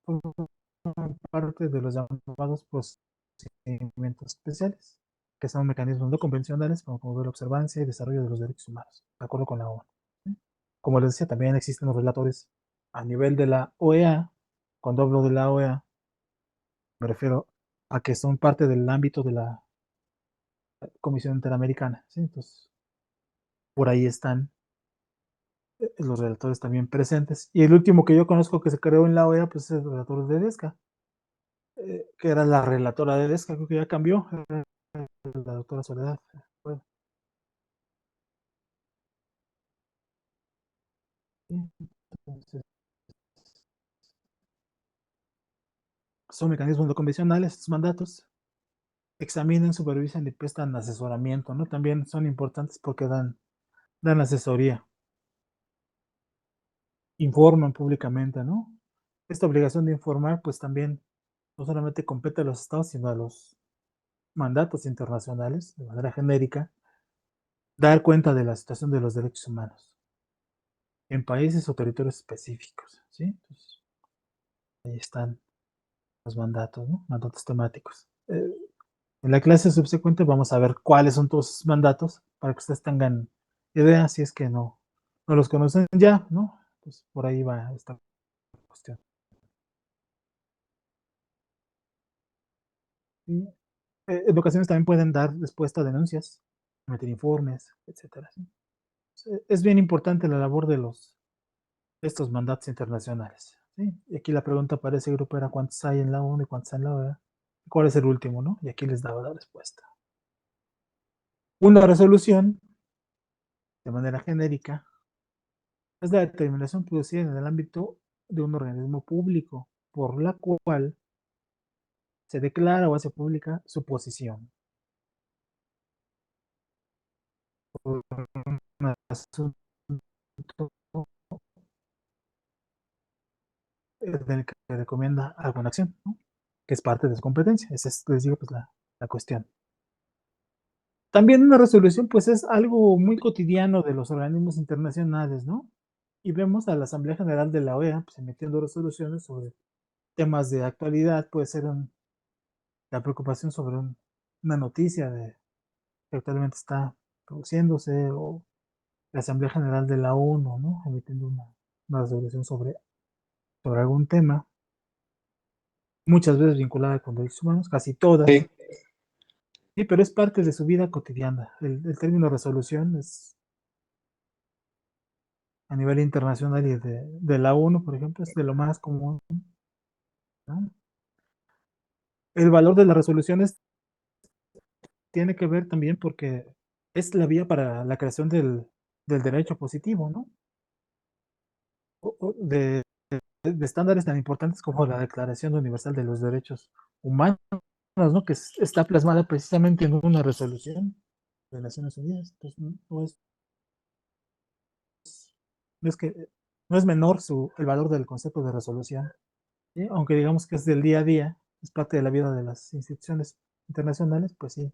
forman parte de los llamados procedimientos especiales, que son mecanismos no convencionales para promover la observancia y desarrollo de los derechos humanos, de acuerdo con la ONU. Como les decía, también existen los relatores a nivel de la OEA. Cuando hablo de la OEA, me refiero a que son parte del ámbito de la Comisión Interamericana, ¿sí? Entonces, por ahí están los relatores también presentes. Y el último que yo conozco que se creó en la OEA, pues es el relator de DESCA, que era la relatora de DESCA, creo que ya cambió, la doctora Soledad. Bueno, entonces, son mecanismos no convencionales, estos mandatos. Examinan, supervisan y prestan asesoramiento, ¿no? También son importantes porque dan asesoría, informan públicamente, ¿no? Esta obligación de informar, pues también no solamente compete a los estados, sino a los mandatos internacionales, de manera genérica, dar cuenta de la situación de los derechos humanos en países o territorios específicos, ¿sí? Entonces, ahí están los mandatos, ¿no? Mandatos temáticos. En la clase subsecuente vamos a ver cuáles son todos esos mandatos para que ustedes tengan idea, si es que no los conocen ya, ¿no? Pues por ahí va esta cuestión. Y, en ocasiones también pueden dar respuesta a denuncias, emitir informes, etcétera, ¿sí? Es bien importante la labor de estos mandatos internacionales, ¿sí? Y aquí la pregunta para ese grupo era cuántos hay en la ONU y cuántos hay en la OEA, cuál es el último, ¿no? Y aquí les daba la respuesta. Una resolución, de manera genérica, es la determinación producida en el ámbito de un organismo público, por la cual se declara o hace pública su posición por un asunto del que recomienda alguna acción, ¿no?, que es parte de su competencia. Esa es, les digo, pues la cuestión. También una resolución, pues es algo muy cotidiano de los organismos internacionales, ¿no? Y vemos a la Asamblea General de la OEA pues, emitiendo resoluciones sobre temas de actualidad, puede ser la preocupación sobre una noticia que actualmente está produciéndose, o la Asamblea General de la ONU, ¿no?, emitiendo una resolución sobre algún tema, muchas veces vinculada con derechos humanos, casi todas. Sí. Sí, pero es parte de su vida cotidiana. El término resolución es a nivel internacional y de la ONU, por ejemplo, es de lo más común, ¿no? El valor de las resoluciones tiene que ver también porque es la vía para la creación del derecho positivo, ¿no? De estándares tan importantes como la Declaración Universal de los Derechos Humanos, ¿no?, que está plasmada precisamente en una resolución de Naciones Unidas. Entonces, no es que no es menor el valor del concepto de resolución, ¿sí? Aunque digamos que es del día a día, es parte de la vida de las instituciones internacionales, pues sí.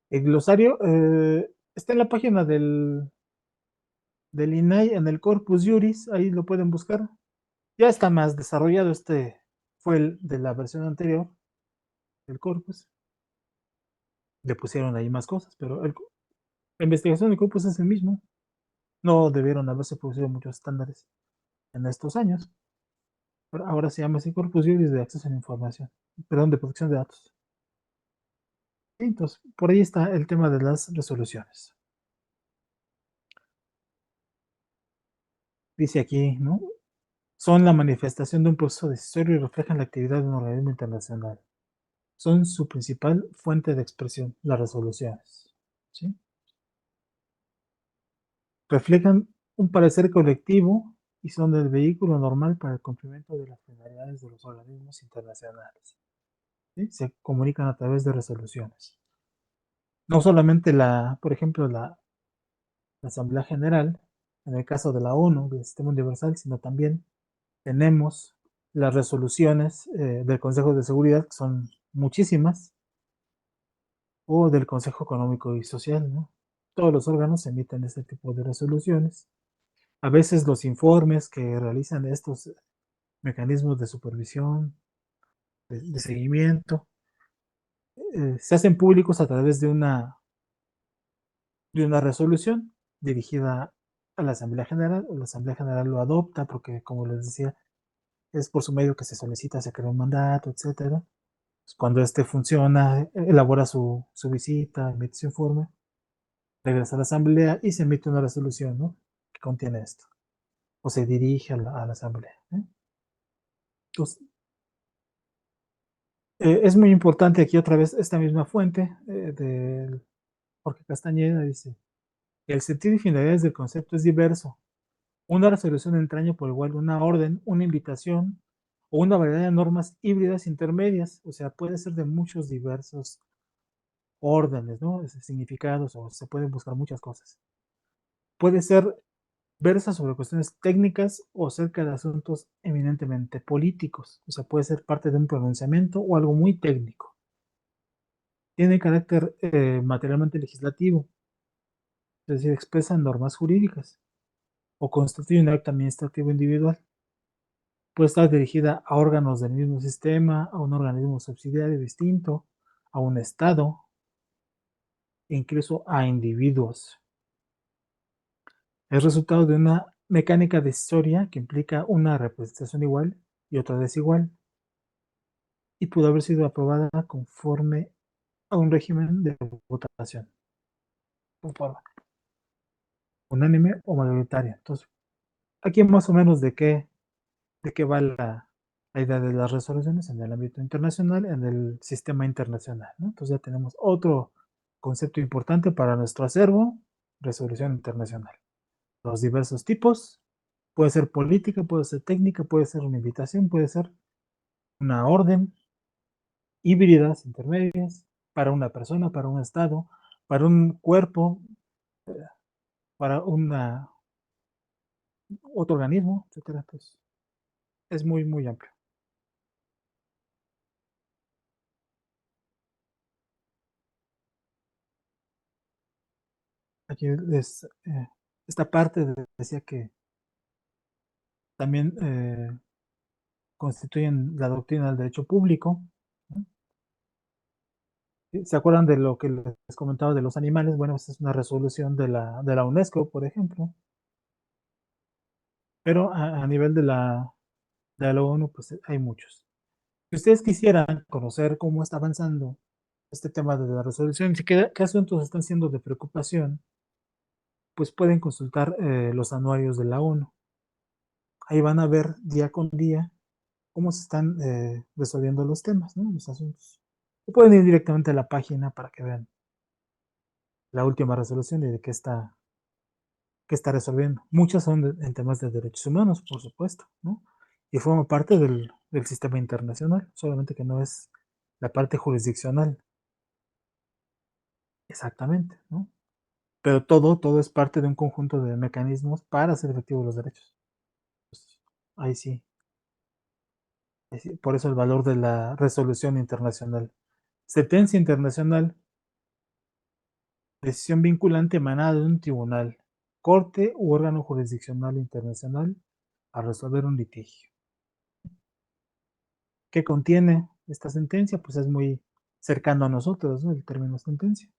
El glosario está en la página del INAI, en el Corpus Juris, ahí lo pueden buscar. Ya está más desarrollado, fue el de la versión anterior del corpus. Le pusieron ahí más cosas, pero la investigación del corpus es el mismo. No debieron haberse producido muchos estándares en estos años. Pero ahora se llama así Corpus Juris de acceso a la información, perdón, de protección de datos. Entonces, por ahí está el tema de las resoluciones. Dice aquí, ¿no? Son la manifestación de un proceso decisorio y reflejan la actividad de un organismo internacional. Son su principal fuente de expresión, las resoluciones. ¿Sí? Reflejan un parecer colectivo y son el vehículo normal para el cumplimiento de las finalidades de los organismos internacionales. ¿Sí? Se comunican a través de resoluciones. No solamente por ejemplo, la Asamblea General, en el caso de la ONU, del Sistema Universal, sino también tenemos las resoluciones del Consejo de Seguridad, que son muchísimas, o del Consejo Económico y Social, ¿no? Todos los órganos emiten este tipo de resoluciones. A veces los informes que realizan estos mecanismos de supervisión, de seguimiento, se hacen públicos a través de una resolución dirigida a la Asamblea General, o la Asamblea General lo adopta porque, como les decía, es por su medio que se solicita, se crea un mandato, etcétera. Pues cuando este funciona, elabora su visita, emite su informe, regresa a la Asamblea y se emite una resolución, ¿no? Que contiene esto, o se dirige a la Asamblea. Entonces, es muy importante aquí otra vez esta misma fuente de Jorge Castañeda, dice, el sentido y finalidades del concepto es diverso. Una resolución entraña por igual una orden, una invitación o una variedad de normas híbridas intermedias, o sea, puede ser de muchos diversos órdenes, ¿no? Significados, o se pueden buscar muchas cosas. Puede ser versa sobre cuestiones técnicas o acerca de asuntos eminentemente políticos, o sea, puede ser parte de un pronunciamiento o algo muy técnico. Tiene carácter materialmente legislativo, es decir, expresa normas jurídicas o constituye un acto administrativo individual. Puede estar dirigida a órganos del mismo sistema, a un organismo subsidiario distinto, a un Estado, incluso a individuos. Es resultado de una mecánica decisoria que implica una representación igual y otra desigual, y pudo haber sido aprobada conforme a un régimen de votación, unánime o mayoritaria. Entonces, aquí más o menos de qué va la idea de las resoluciones en el ámbito internacional, en el sistema internacional, ¿no? Entonces ya tenemos otro concepto importante para nuestro acervo: resolución internacional. Los diversos tipos, puede ser política, puede ser técnica, puede ser una invitación, puede ser una orden, híbridas, intermedias, para una persona, para un estado, para un cuerpo, para otro organismo, etcétera. Pues es muy, muy amplio. Aquí esta parte decía que también constituyen la doctrina del derecho público, ¿no? ¿Se acuerdan de lo que les comentaba de los animales? Bueno, esta es una resolución de la UNESCO, por ejemplo, pero a nivel de la ONU, pues hay muchos. Si ustedes quisieran conocer cómo está avanzando este tema de la resolución, y qué asuntos están siendo de preocupación, pues pueden consultar los anuarios de la ONU. Ahí van a ver día con día cómo se están resolviendo los temas, ¿no? Los asuntos. O pueden ir directamente a la página para que vean la última resolución y de qué está resolviendo. Muchas son en temas de derechos humanos, por supuesto, ¿no? Y forma parte del sistema internacional, solamente que no es la parte jurisdiccional, exactamente, ¿no? Pero todo es parte de un conjunto de mecanismos para hacer efectivos los derechos. Pues, ahí sí, por eso el valor de la resolución internacional. Sentencia internacional, decisión vinculante emanada de un tribunal, corte u órgano jurisdiccional internacional a resolver un litigio. ¿Qué contiene esta sentencia? Pues es muy cercano a nosotros, ¿no? El término sentencia.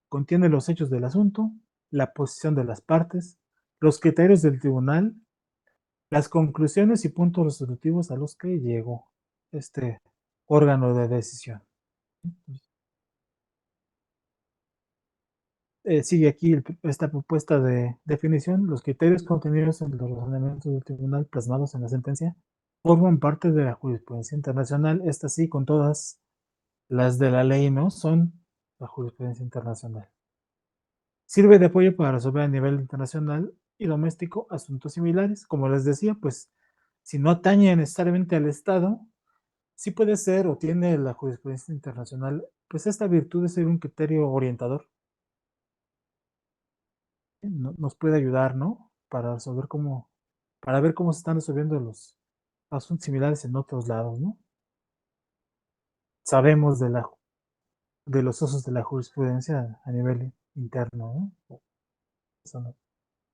Contiene los hechos del asunto, la posición de las partes, los criterios del tribunal, las conclusiones y puntos resolutivos a los que llegó este órgano de decisión. Sigue aquí esta propuesta de definición. Los criterios contenidos en los razonamientos del tribunal plasmados en la sentencia forman parte de la jurisprudencia internacional. Esta sí, con todas las de la ley, ¿no? Son la jurisprudencia internacional. Sirve de apoyo para resolver a nivel internacional y doméstico asuntos similares. Como les decía, pues si no atañe necesariamente al Estado, sí puede ser o tiene la jurisprudencia internacional, pues esta virtud de ser un criterio orientador. Nos puede ayudar, ¿no? Para resolver para ver cómo se están resolviendo los asuntos similares en otros lados, ¿no? Sabemos de los usos de la jurisprudencia a nivel interno, ¿no? Eso nos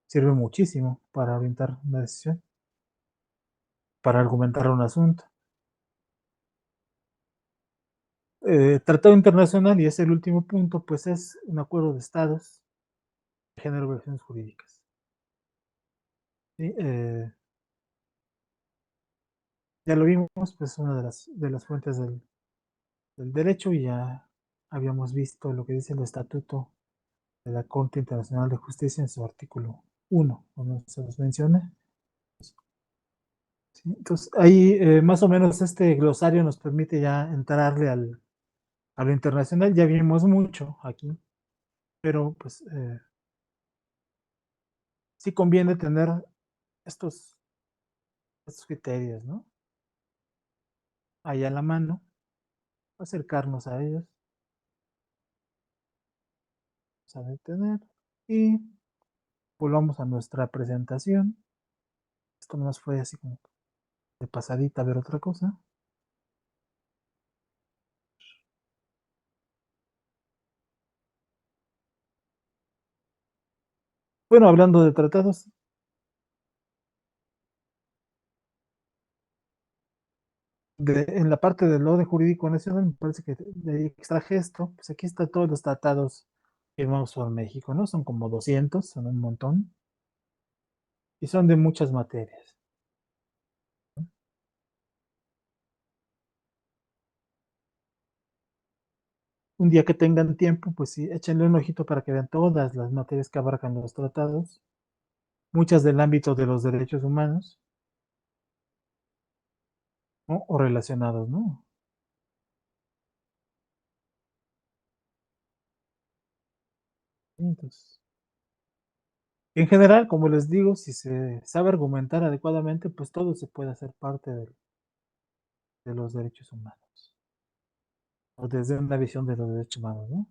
sirve muchísimo para orientar una decisión, para argumentar un asunto. Tratado internacional, y es el último punto, pues es un acuerdo de estados de género de relaciones jurídicas. ¿Sí? Ya lo vimos, pues una de las fuentes del derecho, y ya habíamos visto lo que dice el estatuto de la Corte Internacional de Justicia en su artículo 1, como se los menciona. ¿Sí? Entonces, ahí más o menos este glosario nos permite ya entrarle a lo internacional. Ya vimos mucho aquí, pero pues sí conviene tener estos criterios, ¿no? Ahí a la mano, acercarnos a ellos, a detener y volvamos a nuestra presentación. Esto nos fue así como de pasadita a ver otra cosa. Bueno, hablando de tratados, en la parte del orden jurídico nacional, me parece que de ahí extraje esto. Pues aquí están todos los tratados firmados por México, ¿no? Son como 200, son un montón, y son de muchas materias. Un día que tengan tiempo, pues sí, échenle un ojito para que vean todas las materias que abarcan los tratados, muchas del ámbito de los derechos humanos, ¿no? O relacionados, ¿no? Entonces, en general, como les digo, si se sabe argumentar adecuadamente, pues todo se puede hacer parte de los derechos humanos, o desde una visión de los derechos humanos, ¿no?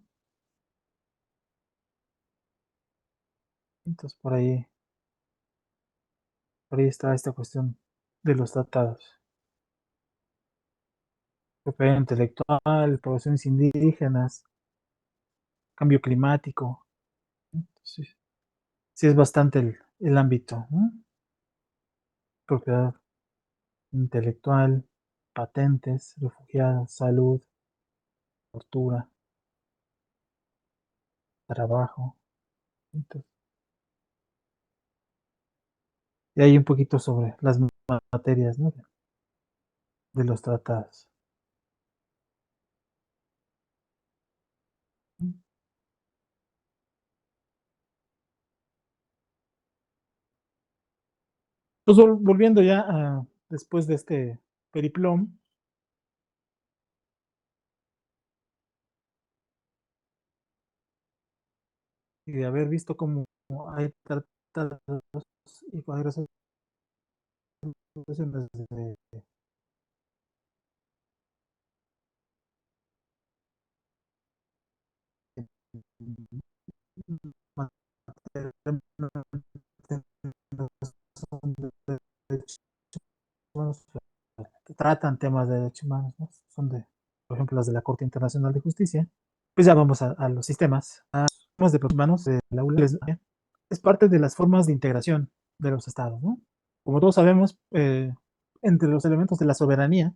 Entonces, por ahí está esta cuestión de los tratados. Propiedad intelectual, poblaciones indígenas, cambio climático. Entonces, sí es bastante el ámbito, ¿no? Propiedad intelectual, patentes, refugiados, salud, tortura, trabajo. Entonces, y hay un poquito sobre las materias, ¿no? De los tratados. Pues volviendo ya después de este periplón, y de haber visto cómo hay tratados y cuadros de tratan temas de derechos humanos, ¿no? Son por ejemplo, las de la Corte Internacional de Justicia. Pues ya vamos a los sistemas. Los de derechos humanos de la ULA es parte de las formas de integración de los estados, ¿no? Como todos sabemos, entre los elementos de la soberanía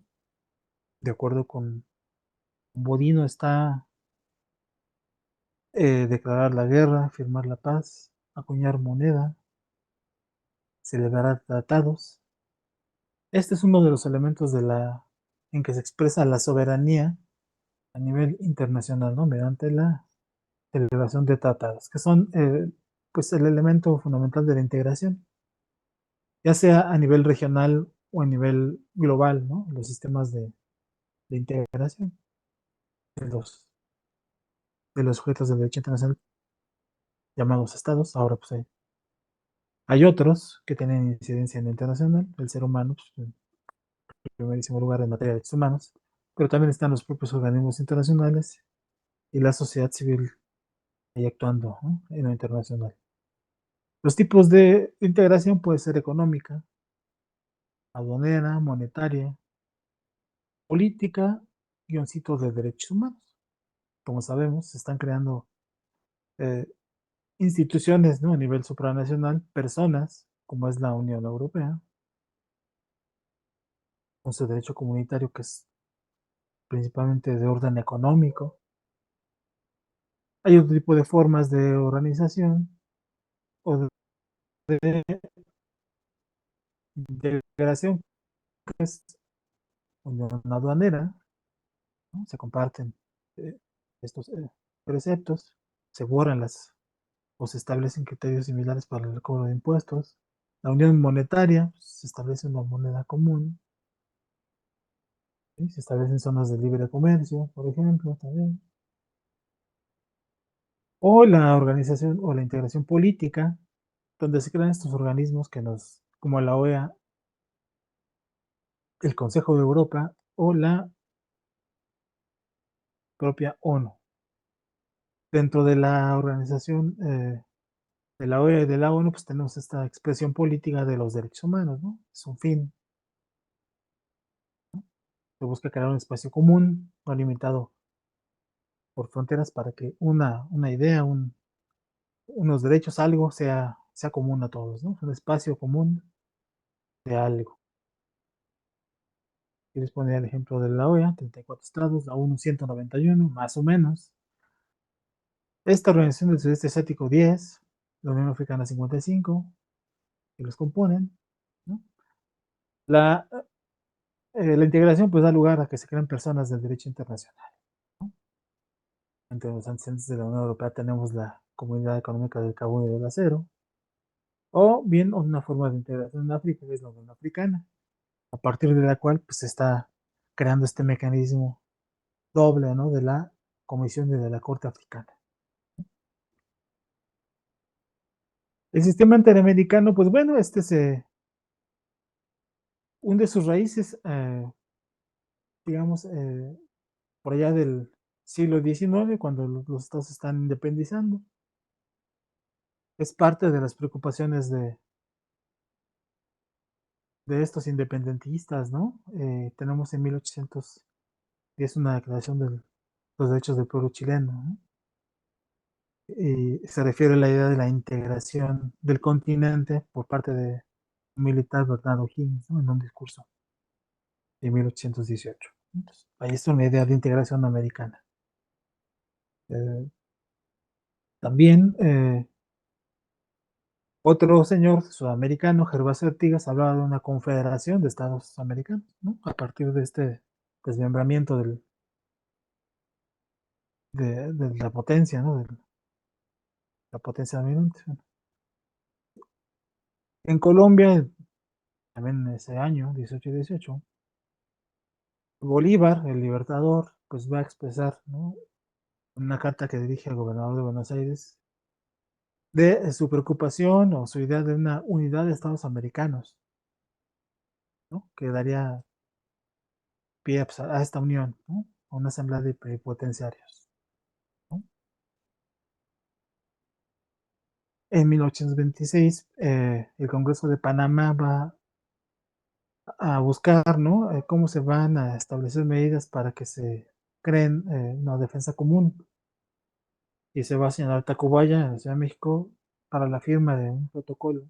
de acuerdo con Bodino, está declarar la guerra, firmar la paz, acuñar moneda, celebrar tratados. Este es uno de los elementos en que se expresa la soberanía a nivel internacional, ¿no? Mediante la celebración de tratados, que son pues el elemento fundamental de la integración, ya sea a nivel regional o a nivel global, ¿no? Los sistemas de integración de los sujetos del derecho internacional llamados estados. Ahora pues hay otros que tienen incidencia en lo internacional, el ser humano, pues, en primerísimo lugar en materia de derechos humanos, pero también están los propios organismos internacionales y la sociedad civil ahí actuando, ¿no? En lo internacional. Los tipos de integración puede ser económica, aduanera, monetaria, política, guioncitos de derechos humanos. Como sabemos, se están creando eh, instituciones, ¿no? A nivel supranacional, personas, como es la Unión Europea, con su derecho comunitario que es principalmente de orden económico. Hay otro tipo de formas de organización o de integración, que es unión aduanera, ¿no? Se comparten eh, estos preceptos, se borran o se establecen criterios similares para el cobro de impuestos. La unión monetaria, pues, se establece una moneda común, ¿sí? Se establecen zonas de libre comercio, por ejemplo, también. O la organización o la integración política, donde se crean estos organismos como la OEA, el Consejo de Europa o la propia ONU. Dentro de la organización de la OEA y de la ONU, pues tenemos esta expresión política de los derechos humanos, ¿no? Es un fin. Se busca crear un espacio común, no limitado por fronteras, para que una idea, unos derechos, algo sea común a todos, ¿no? Un espacio común de algo. Y les ponía el ejemplo de la OEA, 34 estados, la ONU 191, más o menos. Esta organización del sudeste asiático 10, la Unión Africana 55, que los componen, ¿no? La, la integración pues da lugar a que se crean personas del derecho internacional, ¿no? Entre los antecedentes de la Unión Europea tenemos la Comunidad Económica del Carbón y del Acero, o bien una forma de integración en África, que es la Unión Africana, a partir de la cual pues, se está creando este mecanismo doble, ¿no? De la Comisión y de la Corte Africana. El sistema interamericano, pues bueno, este se hunde sus raíces, digamos, por allá del siglo XIX, cuando los estados se están independizando. Es parte de las preocupaciones de estos independentistas, ¿no? Tenemos en 1810 una declaración de los derechos del pueblo chileno, ¿no? Y se refiere a la idea de la integración del continente por parte de un militar, Bernardo Higgins, ¿no? En un discurso de 1818. Entonces, ahí está una idea de integración americana. Eh, También otro señor sudamericano, Gervasio Artigas, hablaba de una confederación de estados americanos, ¿no? A partir de este desmembramiento de la potencia, ¿no? De la potencia dominante. En Colombia, también en ese año, 1818, Bolívar, el libertador, pues va a expresar, ¿no? Una carta que dirige al gobernador de Buenos Aires de su preocupación o su idea de una unidad de estados americanos, ¿no? Que daría pie pues, a esta unión, ¿no? A una asamblea de plenipotenciarios, ¿no? En 1826, el Congreso de Panamá va a buscar, ¿no? Cómo se van a establecer medidas para que se creen una defensa común, y se va a señalar Tacubaya en la Ciudad de México para la firma de un protocolo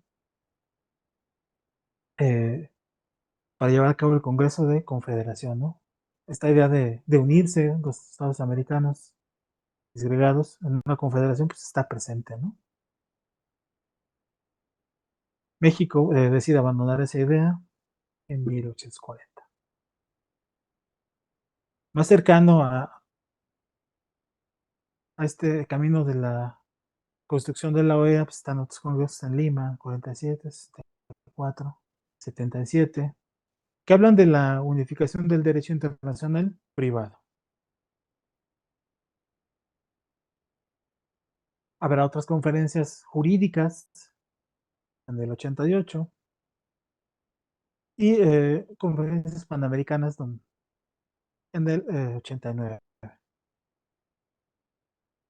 eh, para llevar a cabo el Congreso de Confederación, ¿no? esta idea de unirse los estados americanos disgregados en una confederación, pues está presente, ¿no? México decide abandonar esa idea en 1840. Más cercano a este camino de la construcción de la OEA, pues están otros congresos en Lima, 47, 74, 77, que hablan de la unificación del derecho internacional privado. Habrá otras conferencias jurídicas en el 88 y conferencias panamericanas en el 89.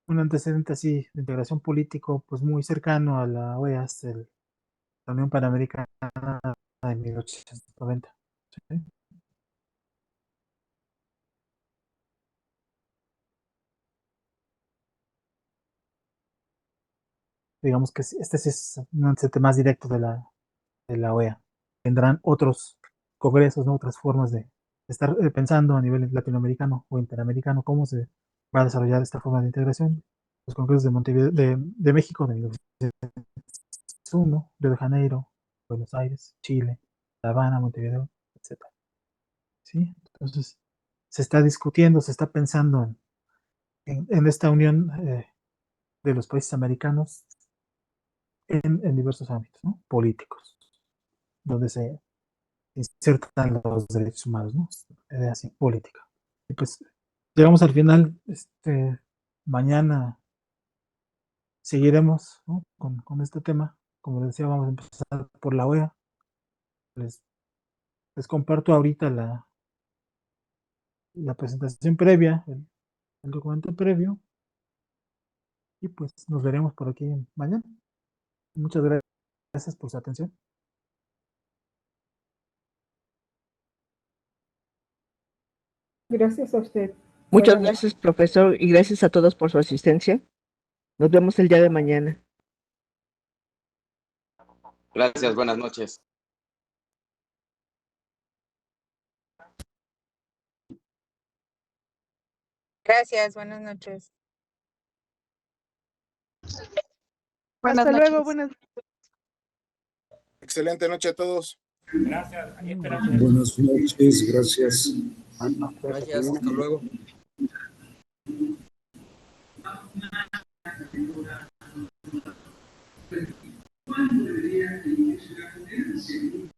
Un antecedente así de integración político pues muy cercano a la OEA es la Unión Panamericana de 1890. ¿Sí? Digamos que este sí es un antecedente más directo de la OEA. Tendrán otros congresos, ¿no? Otras formas de estar pensando a nivel latinoamericano o interamericano cómo se va a desarrollar esta forma de integración. Los congresos de Montevideo, de México, de 1901, Río de Janeiro, Buenos Aires, Chile, La Habana, Montevideo, etc. ¿Sí? Entonces, se está discutiendo, se está pensando en esta unión de los países americanos en diversos ámbitos, ¿no? Políticos, donde se insertan los derechos humanos, ¿no? Así, política. Y pues llegamos al final, mañana seguiremos, ¿no? con este tema. Como decía, vamos a empezar por la OEA. Les, les comparto ahorita la presentación previa, el documento previo, y pues nos veremos por aquí mañana. Muchas gracias por su atención. Gracias a usted. Muchas Buenas gracias, profesor, y gracias a todos por su asistencia. Nos vemos el día de mañana. Gracias, buenas noches. Gracias, buenas noches. Hasta luego, buenas. Excelente noche a todos. Gracias, aquí esperamos. Buenas noches, gracias. Gracias, hasta luego. ¿Cuándo debería iniciar el